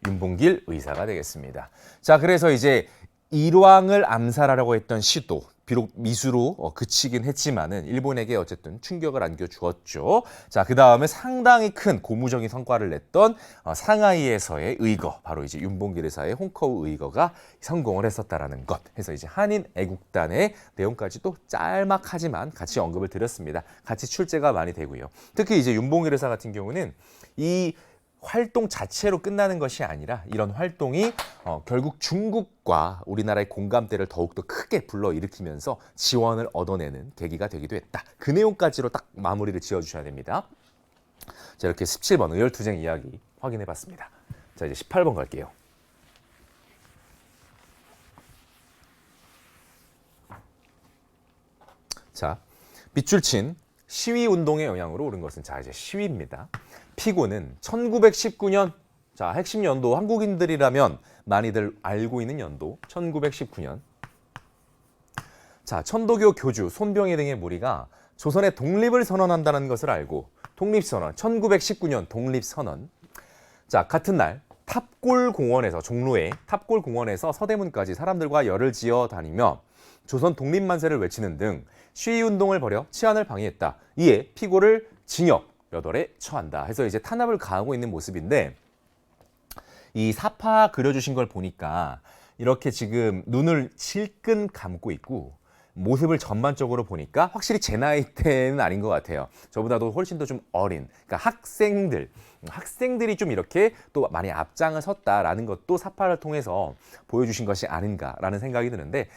윤봉길 의사가 되겠습니다. 자, 그래서 이제 일왕을 암살하려고 했던 시도, 비록 미수로 그치긴 했지만은 일본에게 어쨌든 충격을 안겨주었죠. 자, 그 다음에 상당히 큰 고무적인 성과를 냈던 상하이에서의 의거, 바로 이제 윤봉길 의사의 홍커우 의거가 성공을 했었다라는 것. 해서 이제 한인 애국단의 내용까지도 짤막하지만 같이 언급을 드렸습니다. 같이 출제가 많이 되고요. 특히 이제 윤봉길 의사 같은 경우는 이 활동 자체로 끝나는 것이 아니라 이런 활동이 결국 중국과 우리나라의 공감대를 더욱더 크게 불러일으키면서 지원을 얻어내는 계기가 되기도 했다. 그 내용까지로 딱 마무리를 지어주셔야 됩니다. 자, 이렇게 17번 의열투쟁 이야기 확인해봤습니다. 자, 이제 18번 갈게요. 자, 밑줄 친 시위운동의 영향으로 오른 것은, 자, 이제 시위입니다. 피고는 1919년, 자, 핵심 연도, 한국인들이라면 많이들 알고 있는 연도 1919년. 자, 천도교 교주 손병희 등의 무리가 조선의 독립을 선언한다는 것을 알고 독립선언, 1919년 독립선언. 자, 같은 날 탑골공원에서, 종로의 탑골공원에서 서대문까지 사람들과 열을 지어 다니며 조선 독립만세를 외치는 등 시위운동을 벌여 치안을 방해했다. 이에 피고를 징역 몇 월에 처한다. 해서 이제 탄압을 가하고 있는 모습인데, 이 사파 그려주신 걸 보니까 이렇게 지금 눈을 질끈 감고 있고 모습을 전반적으로 보니까 확실히 제 나이 때는 아닌 것 같아요. 저보다도 훨씬 더 좀 어린, 그러니까 학생들이 좀 이렇게 또 많이 앞장을 섰다라는 것도 사파를 통해서 보여주신 것이 아닌가라는 생각이 드는데,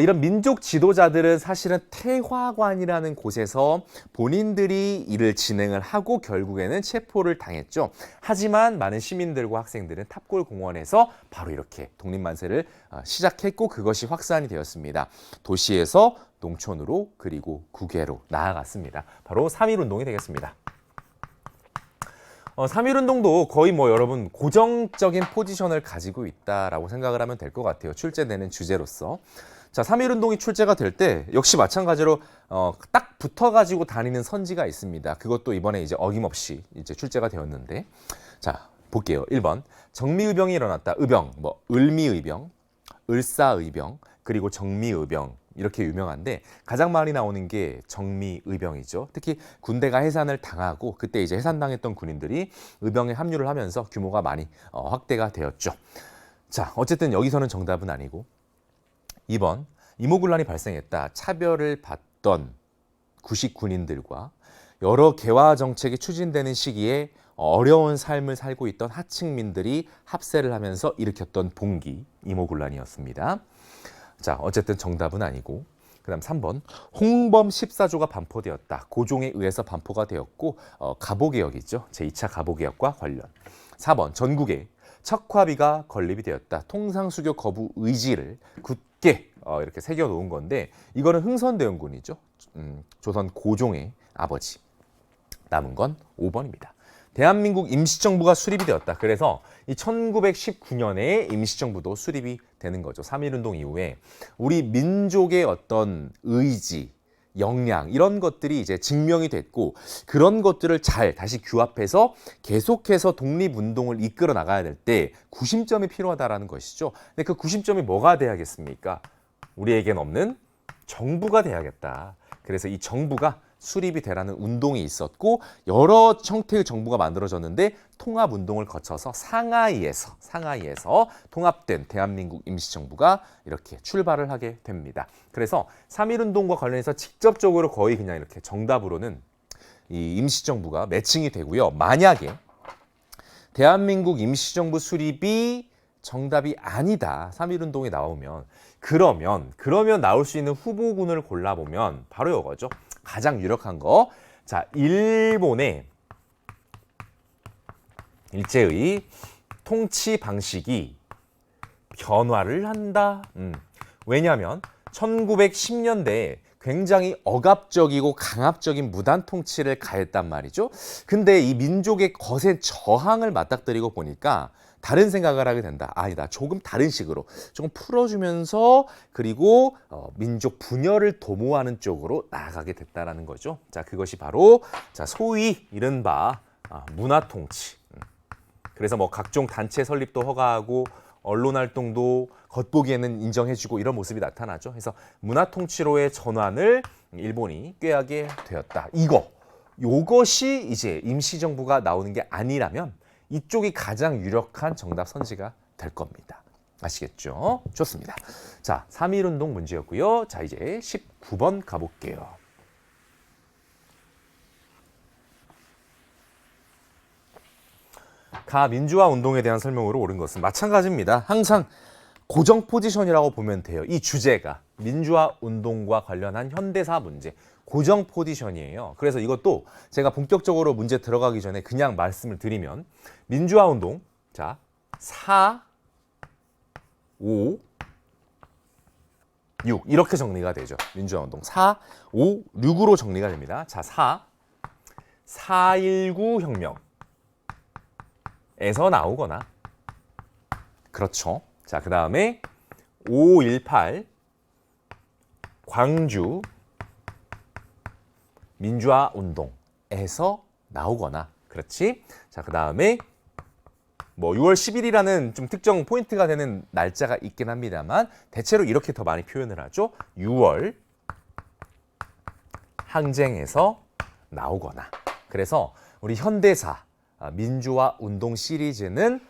이런 민족 지도자들은 사실은 태화관이라는 곳에서 본인들이 일을 진행을 하고 결국에는 체포를 당했죠. 하지만 많은 시민들과 학생들은 탑골공원에서 바로 이렇게 독립만세를 시작했고 그것이 확산이 되었습니다. 도시에서 농촌으로 그리고 국외로 나아갔습니다. 바로 3.1운동이 되겠습니다. 3.1운동도 거의 여러분 고정적인 포지션을 가지고 있다라고 생각을 하면 될 것 같아요. 출제되는 주제로서. 자, 3.1운동이 출제가 될 때 역시 마찬가지로 딱 붙어가지고 다니는 선지가 있습니다. 그것도 이번에 이제 어김없이 이제 출제가 되었는데, 자, 볼게요. 1번 정미의병이 일어났다. 의병, 뭐 을미의병, 을사의병, 그리고 정미의병 이렇게 유명한데 가장 많이 나오는 게 정미의병이죠. 특히 군대가 해산을 당하고 그때 이제 해산당했던 군인들이 의병에 합류를 하면서 규모가 많이 확대가 되었죠. 자, 어쨌든 여기서는 정답은 아니고 2번 이모군란이 발생했다. 차별을 받던 구식 군인들과 여러 개화 정책이 추진되는 시기에 어려운 삶을 살고 있던 하층민들이 합세를 하면서 일으켰던 봉기, 이모군란이었습니다. 자, 어쨌든 정답은 아니고 그다음 3번 홍범 14조가 반포되었다. 고종에 의해서 반포가 되었고 갑오개혁이죠. 제2차 갑오개혁과 관련. 4번 전국에 척화비가 건립이 되었다. 통상수교 거부 의지를 굳게 이렇게 새겨놓은 건데 이거는 흥선대원군이죠. 조선 고종의 아버지. 남은 건 5번입니다. 대한민국 임시정부가 수립이 되었다. 그래서 이 1919년에 임시정부도 수립이 되는 거죠. 3.1운동 이후에 우리 민족의 어떤 의지, 역량 이런 것들이 이제 증명이 됐고 그런 것들을 잘 다시 규합해서 계속해서 독립운동을 이끌어 나가야 될 때 구심점이 필요하다라는 것이죠. 근데 그 구심점이 뭐가 돼야겠습니까? 우리에겐 없는 정부가 돼야겠다. 그래서 이 정부가 수립이 되라는 운동이 있었고 여러 형태의 정부가 만들어졌는데 통합운동을 거쳐서 상하이에서 통합된 대한민국 임시정부가 이렇게 출발을 하게 됩니다. 그래서 3.1운동과 관련해서 직접적으로 거의 그냥 이렇게 정답으로는 이 임시정부가 매칭이 되고요. 만약에 대한민국 임시정부 수립이 정답이 아니다. 3.1운동이 나오면 그러면 나올 수 있는 후보군을 골라보면 바로 이거죠. 가장 유력한 거. 자, 일본의 일제의 통치 방식이 변화를 한다. 왜냐하면 1910년대에 굉장히 억압적이고 강압적인 무단 통치를 가했단 말이죠. 근데 이 민족의 거센 저항을 맞닥뜨리고 보니까 다른 생각을 하게 된다. 아니다. 조금 다른 식으로 조금 풀어주면서 그리고 민족 분열을 도모하는 쪽으로 나아가게 됐다라는 거죠. 자, 그것이 바로 소위 이른바 문화 통치. 그래서 뭐 각종 단체 설립도 허가하고 언론 활동도 겉보기에는 인정해주고 이런 모습이 나타나죠. 그래서 문화 통치로의 전환을 일본이 꾀하게 되었다. 요것이 이제 임시정부가 나오는 게 아니라면 이쪽이 가장 유력한 정답 선지가 될 겁니다. 아시겠죠? 좋습니다. 자, 3.1운동 문제였고요. 자, 이제 19번 가볼게요. 가민주화 운동에 대한 설명으로 옳은 것은 마찬가지입니다. 항상 고정 포지션이라고 보면 돼요. 이 주제가 민주화 운동과 관련한 현대사 문제, 고정 포지션이에요. 그래서 이것도 제가 본격적으로 문제 들어가기 전에 그냥 말씀을 드리면 민주화 운동, 자, 4, 5, 6 이렇게 정리가 되죠. 민주화 운동 4, 5, 6으로 정리가 됩니다. 자, 4.19 혁명에서 나오거나 그렇죠. 자, 그 다음에 5.18 광주 민주화 운동에서 나오거나 그렇지. 자, 그 다음에 뭐 6월 10일이라는 좀 특정 포인트가 되는 날짜가 있긴 합니다만 대체로 이렇게 더 많이 표현을 하죠. 6월 항쟁에서 나오거나. 그래서 우리 현대사 민주화 운동 시리즈는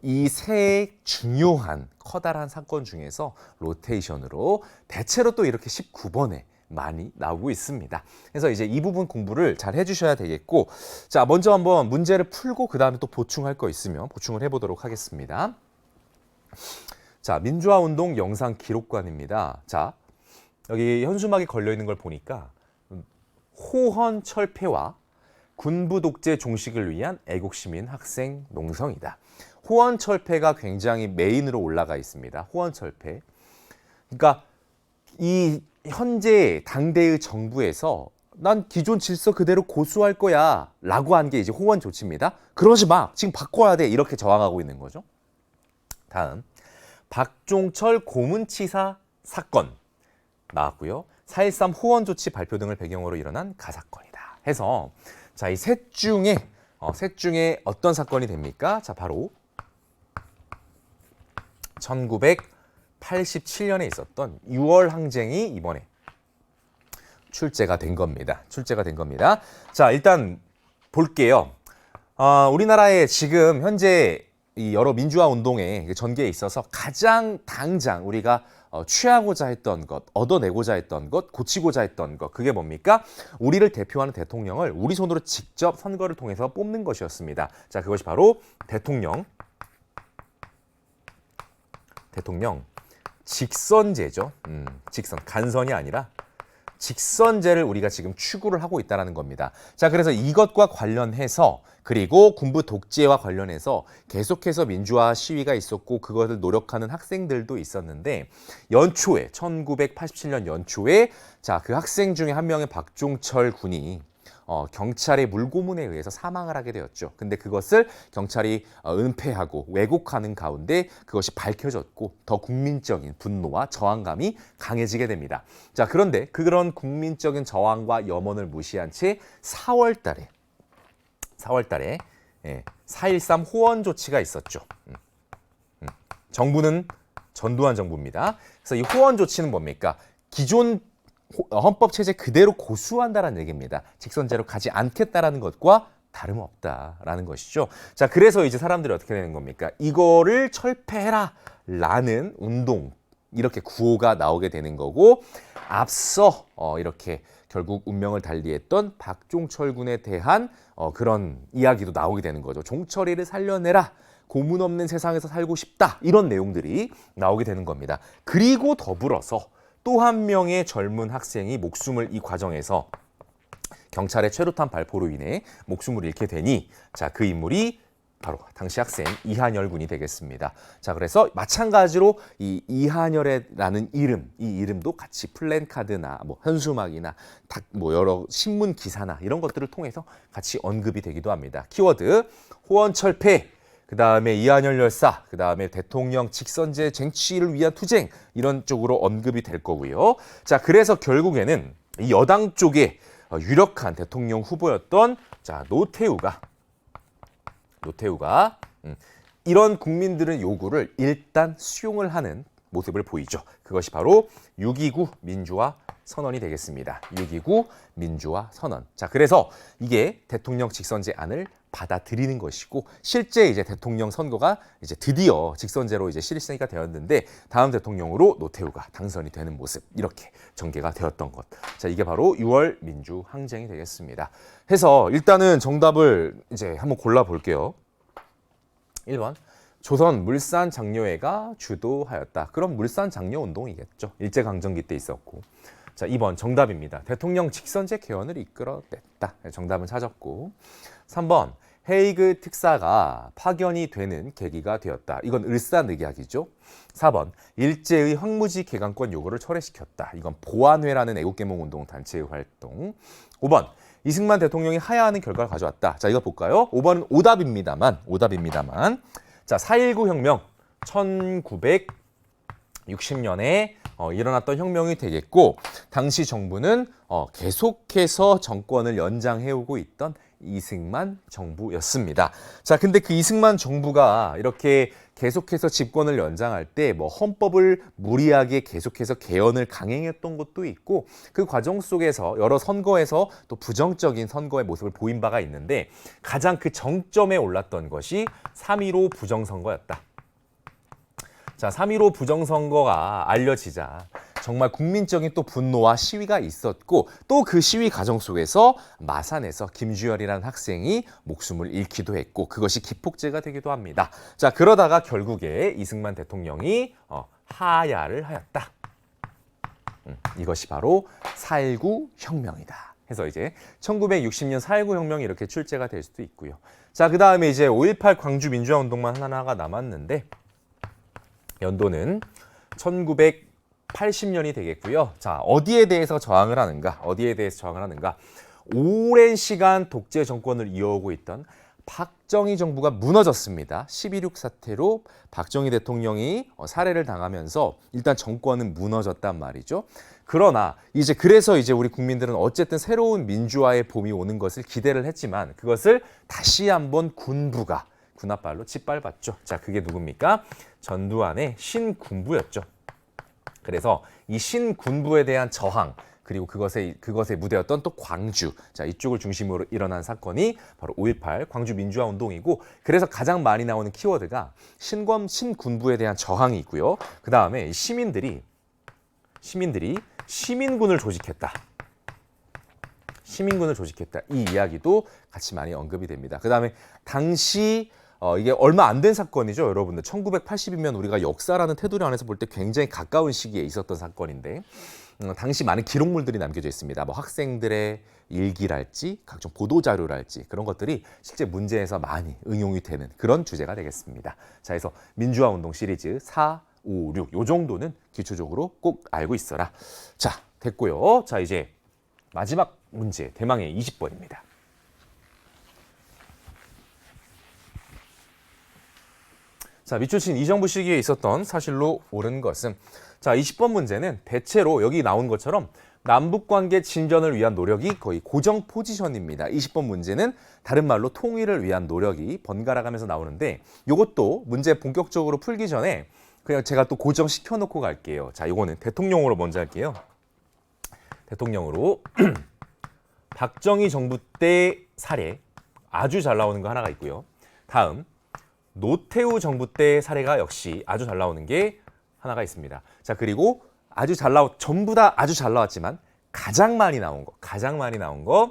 이 세 중요한 커다란 사건 중에서 로테이션으로 대체로 또 이렇게 19번에 많이 나오고 있습니다. 그래서 이제 이 부분 공부를 잘 해주셔야 되겠고, 자, 먼저 한번 문제를 풀고 그 다음에 또 보충할 거 있으면 보충을 해보도록 하겠습니다. 자, 민주화 운동 영상 기록관입니다. 자, 여기 현수막이 걸려 있는 걸 보니까 호헌 철폐와 군부 독재 종식을 위한 애국시민 학생 농성이다. 호헌 철폐가 굉장히 메인으로 올라가 있습니다. 호헌 철폐. 그러니까 이 현재 당대의 정부에서 난 기존 질서 그대로 고수할 거야 라고 한 게 이제 호헌 조치입니다. 그러지 마. 지금 바꿔야 돼. 이렇게 저항하고 있는 거죠. 다음, 박종철 고문치사 사건. 나왔고요. 4.13 호원 조치 발표 등을 배경으로 일어난 가사건이다. 해서 자, 이 셋 중에 어떤 사건이 됩니까? 자, 바로 1987년에 있었던 6월 항쟁이 이번에 출제가 된 겁니다. 자, 일단 볼게요. 우리나라에 지금 현재 이 여러 민주화 운동의 전개에 있어서 가장 당장 우리가 취하고자 했던 것, 얻어내고자 했던 것, 고치고자 했던 것, 그게 뭡니까? 우리를 대표하는 대통령을 우리 손으로 직접 선거를 통해서 뽑는 것이었습니다. 자, 그것이 바로 대통령 직선제죠. 직선, 간선이 아니라 직선제를 우리가 지금 추구를 하고 있다는 겁니다. 자, 그래서 이것과 관련해서 그리고 군부 독재와 관련해서 계속해서 민주화 시위가 있었고 그것을 노력하는 학생들도 있었는데 연초에 1987년 연초에 자, 그 학생 중에 한 명의 박종철 군이 경찰의 물고문에 의해서 사망을 하게 되었죠. 근데 그것을 경찰이 은폐하고 왜곡하는 가운데 그것이 밝혀졌고 더 국민적인 분노와 저항감이 강해지게 됩니다. 자, 그런데 그런 국민적인 저항과 염원을 무시한 채 4월 달에 4.13 호원 조치가 있었죠. 정부는 전두환 정부입니다. 그래서 이 호원 조치는 뭡니까? 기존 헌법 체제 그대로 고수한다라는 얘기입니다. 직선제로 가지 않겠다라는 것과 다름없다라는 것이죠. 자, 그래서 이제 사람들이 어떻게 되는 겁니까? 이거를 철폐해라라는 운동, 이렇게 구호가 나오게 되는 거고 앞서 이렇게 결국 운명을 달리했던 박종철 군에 대한 그런 이야기도 나오게 되는 거죠. 종철이를 살려내라. 고문 없는 세상에서 살고 싶다. 이런 내용들이 나오게 되는 겁니다. 그리고 더불어서 또 한 명의 젊은 학생이 목숨을 이 과정에서 경찰의 최루탄 발포로 인해 목숨을 잃게 되니 자, 그 인물이 바로 당시 학생 이한열 군이 되겠습니다. 자, 그래서 마찬가지로 이 이한열이라는 이름, 이 이름도 같이 플랜카드나 뭐 현수막이나 뭐 여러 신문 기사나 이런 것들을 통해서 같이 언급이 되기도 합니다. 키워드 호원철폐, 그다음에 이한열 열사, 그다음에 대통령 직선제 쟁취를 위한 투쟁 이런 쪽으로 언급이 될 거고요. 자, 그래서 결국에는 이 여당 쪽에 유력한 대통령 후보였던 자, 노태우가 이런 국민들의 요구를 일단 수용을 하는 모습을 보이죠. 그것이 바로 6.29 민주화 선언이 되겠습니다. 6.29 민주화 선언. 자, 그래서 이게 대통령 직선제안을 받아들이는 것이고 실제 이제 대통령 선거가 이제 드디어 직선제로 이제 실시가 되었는데 다음 대통령으로 노태우가 당선이 되는 모습 이렇게 전개가 되었던 것. 자, 이게 바로 6월 민주 항쟁이 되겠습니다. 해서 일단은 정답을 이제 한번 골라 볼게요. 1번. 조선 물산 장려회가 주도하였다. 그럼 물산 장려 운동이겠죠. 일제강점기 때 있었고. 자, 2번 정답입니다. 대통령 직선제 개헌을 이끌어냈다. 정답은 찾았고. 3번 헤이그 특사가 파견이 되는 계기가 되었다. 이건 을사늑약이죠. 4번 일제의 황무지 개강권 요구를 철회시켰다. 이건 보안회라는 애국개몽운동 단체의 활동. 5번 이승만 대통령이 하야하는 결과를 가져왔다. 자, 이거 볼까요? 5번은 오답입니다만 자, 4.19 혁명 1960년에 일어났던 혁명이 되겠고 당시 정부는 계속해서 정권을 연장해오고 있던 이승만 정부였습니다. 자, 근데 그 이승만 정부가 이렇게 계속해서 집권을 연장할 때 뭐 헌법을 무리하게 계속해서 개헌을 강행했던 것도 있고 그 과정 속에서 여러 선거에서 또 부정적인 선거의 모습을 보인 바가 있는데 가장 그 정점에 올랐던 것이 3.15 부정선거였다. 자, 3.15 부정선거가 알려지자 정말 국민적인 또 분노와 시위가 있었고 또 그 시위 과정 속에서 마산에서 김주열이라는 학생이 목숨을 잃기도 했고 그것이 기폭제가 되기도 합니다. 자, 그러다가 결국에 이승만 대통령이 하야를 하였다. 이것이 바로 4.19 혁명이다. 해서 이제 1960년 4.19 혁명이 이렇게 출제가 될 수도 있고요. 자, 그 다음에 이제 5.18 광주 민주화 운동만 하나가 남았는데 연도는 1980년이 되겠고요. 자, 어디에 대해서 저항을 하는가? 오랜 시간 독재 정권을 이어오고 있던 박정희 정부가 무너졌습니다. 12.6 사태로 박정희 대통령이 살해를 당하면서 일단 정권은 무너졌단 말이죠. 그러나 이제 그래서 이제 우리 국민들은 어쨌든 새로운 민주화의 봄이 오는 것을 기대를 했지만 그것을 다시 한번 군부가 군합발로 짓밟았죠. 자, 그게 누굽니까? 전두환의 신군부였죠. 그래서 이 신군부에 대한 저항 그리고 그것의 무대였던 또 광주, 자 이쪽을 중심으로 일어난 사건이 바로 5.18 광주 민주화 운동이고, 그래서 가장 많이 나오는 키워드가 신군부에 대한 저항이 있고요. 그 다음에 시민들이 시민군을 조직했다. 시민군을 조직했다. 이 이야기도 같이 많이 언급이 됩니다. 그 다음에 당시 이게 얼마 안 된 사건이죠, 여러분들. 1980이면 우리가 역사라는 테두리 안에서 볼 때 굉장히 가까운 시기에 있었던 사건인데 당시 많은 기록물들이 남겨져 있습니다. 뭐 학생들의 일기랄지 각종 보도자료랄지 그런 것들이 실제 문제에서 많이 응용이 되는 그런 주제가 되겠습니다. 자, 그래서 민주화 운동 시리즈 4, 5, 6 요 정도는 기초적으로 꼭 알고 있어라. 자, 됐고요. 자, 이제 마지막 문제, 대망의 20번입니다. 자, 밑줄친 이정부 시기에 있었던 사실로 옳은 것은, 자, 20번 문제는 대체로 여기 나온 것처럼 남북관계 진전을 위한 노력이 거의 고정 포지션입니다. 20번 문제는 다른 말로 통일을 위한 노력이 번갈아 가면서 나오는데, 이것도 문제 본격적으로 풀기 전에 그냥 제가 또 고정시켜 놓고 갈게요. 자, 이거는 대통령으로 먼저 할게요. 대통령으로 박정희 정부 때 사례 아주 잘 나오는 거 하나가 있고요. 다음 노태우 정부 때 사례가 역시 아주 잘 나오는 게 하나가 있습니다. 자, 그리고 전부 다 아주 잘 나왔지만 가장 많이 나온 거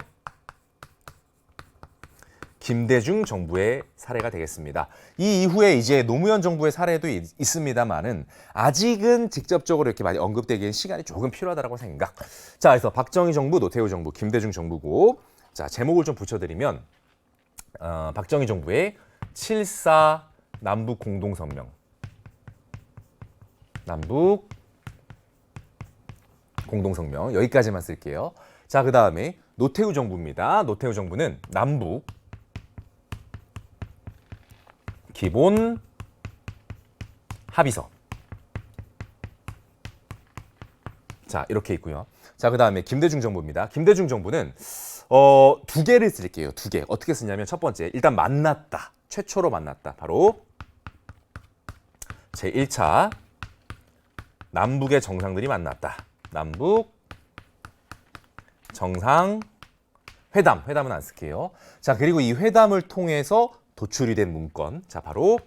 김대중 정부의 사례가 되겠습니다. 이 이후에 이제 노무현 정부의 사례도 있습니다만은 아직은 직접적으로 이렇게 많이 언급되기엔 시간이 조금 필요하다고 생각. 자, 그래서 박정희 정부, 노태우 정부, 김대중 정부고, 자, 제목을 좀 붙여드리면 박정희 정부의 7.4 남북 공동성명, 남북 공동성명 여기까지만 쓸게요. 자, 그 다음에 노태우 정부입니다. 노태우 정부는 남북 기본 합의서. 자, 이렇게 있고요. 자, 그 다음에 김대중 정부입니다. 김대중 정부는 두 개를 쓸게요. 두 개. 어떻게 쓰냐면 첫 번째, 일단 만났다. 최초로 만났다. 바로 제1차 남북의 정상들이 만났다. 남북 정상 회담은 안 쓸게요. 자, 그리고 이 회담을 통해서 도출이 된 문건, 자, 바로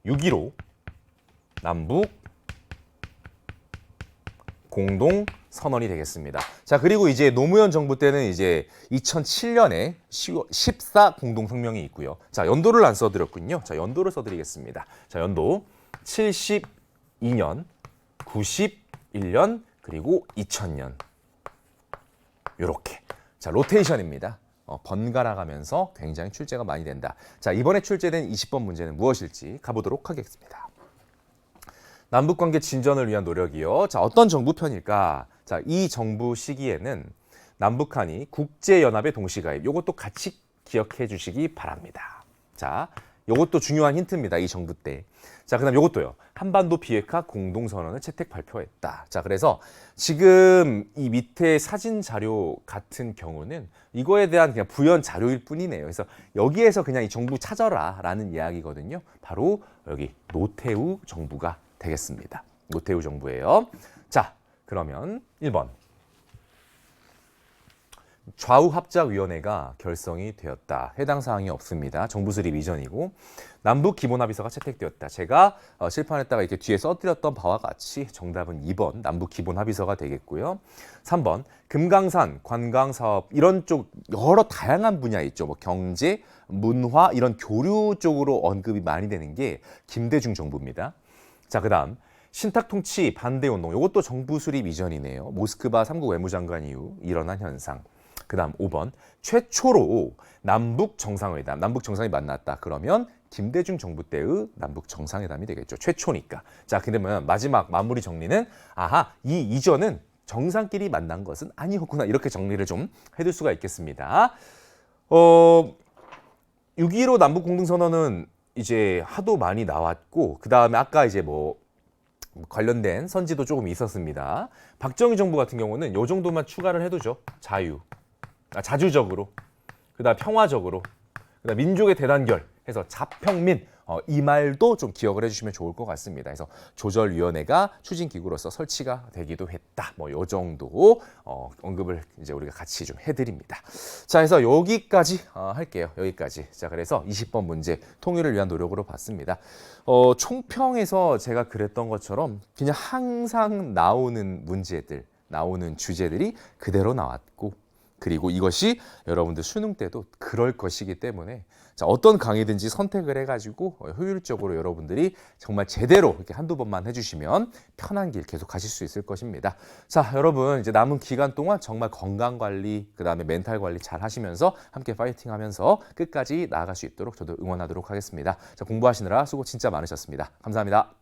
6.15 남북 공동 선언이 되겠습니다. 자, 그리고 이제 노무현 정부 때는 이제 2007년에 14 공동성명이 있고요. 자, 연도를 안 써드렸군요. 자, 연도를 써드리겠습니다. 자, 연도 72년, 91년, 그리고 2000년. 요렇게. 자, 로테이션입니다. 번갈아 가면서 굉장히 출제가 많이 된다. 자, 이번에 출제된 20번 문제는 무엇일지 가보도록 하겠습니다. 남북관계 진전을 위한 노력이요. 자, 어떤 정부 편일까? 자, 이 정부 시기에는 남북한이 국제연합에 동시가입. 요것도 같이 기억해 주시기 바랍니다. 자, 요것도 중요한 힌트입니다. 이 정부 때. 자, 그다음 요것도요. 한반도 비핵화 공동선언을 채택 발표했다. 자, 그래서 지금 이 밑에 사진 자료 같은 경우는 이거에 대한 그냥 부연 자료일 뿐이네요. 그래서 여기에서 그냥 이 정부 찾아라라는 이야기거든요. 바로 여기 노태우 정부가 되겠습니다. 노태우 정부예요. 자, 그러면 1번. 좌우합작위원회가 결성이 되었다. 해당 사항이 없습니다. 정부 수립 이전이고 남북 기본합의서가 채택되었다. 제가 칠판에다가 이렇게 뒤에 써드렸던 바와 같이 정답은 2번 남북 기본합의서가 되겠고요. 3번 금강산 관광사업 이런 쪽 여러 다양한 분야 있죠. 뭐 경제, 문화 이런 교류 쪽으로 언급이 많이 되는 게 김대중 정부입니다. 자, 그다음 신탁통치 반대운동 이것도 정부 수립 이전이네요. 모스크바 3국 외무장관 이후 일어난 현상. 그 다음 5번 최초로 남북 정상회담, 남북 정상이 만났다. 그러면 김대중 정부 때의 남북 정상회담이 되겠죠. 최초니까. 자, 근데 마지막 마무리 정리는 이 이전은 정상끼리 만난 것은 아니었구나. 이렇게 정리를 좀 해둘 수가 있겠습니다. 6.15 남북 공동선언은 이제 하도 많이 나왔고 그 다음에 아까 이제 뭐 관련된 선지도 조금 있었습니다. 박정희 정부 같은 경우는 이 정도만 추가를 해두죠. 자주적으로, 그다음 평화적으로, 그다음 민족의 대단결 해서 자평민, 이 말도 좀 기억을 해주시면 좋을 것 같습니다. 그래서 조절위원회가 추진기구로서 설치가 되기도 했다. 뭐 요 정도 언급을 이제 우리가 같이 좀 해드립니다. 자, 그래서 여기까지 할게요. 여기까지. 자, 그래서 20번 문제 통일을 위한 노력으로 봤습니다. 총평에서 제가 그랬던 것처럼 그냥 항상 나오는 문제들, 나오는 주제들이 그대로 나왔고, 그리고 이것이 여러분들 수능 때도 그럴 것이기 때문에 자, 어떤 강의든지 선택을 해가지고 효율적으로 여러분들이 정말 제대로 이렇게 한두 번만 해주시면 편한 길 계속 가실 수 있을 것입니다. 자, 여러분 이제 남은 기간 동안 정말 건강 관리, 그다음에 멘탈 관리 잘 하시면서 함께 파이팅 하면서 끝까지 나아갈 수 있도록 저도 응원하도록 하겠습니다. 자, 공부하시느라 수고 진짜 많으셨습니다. 감사합니다.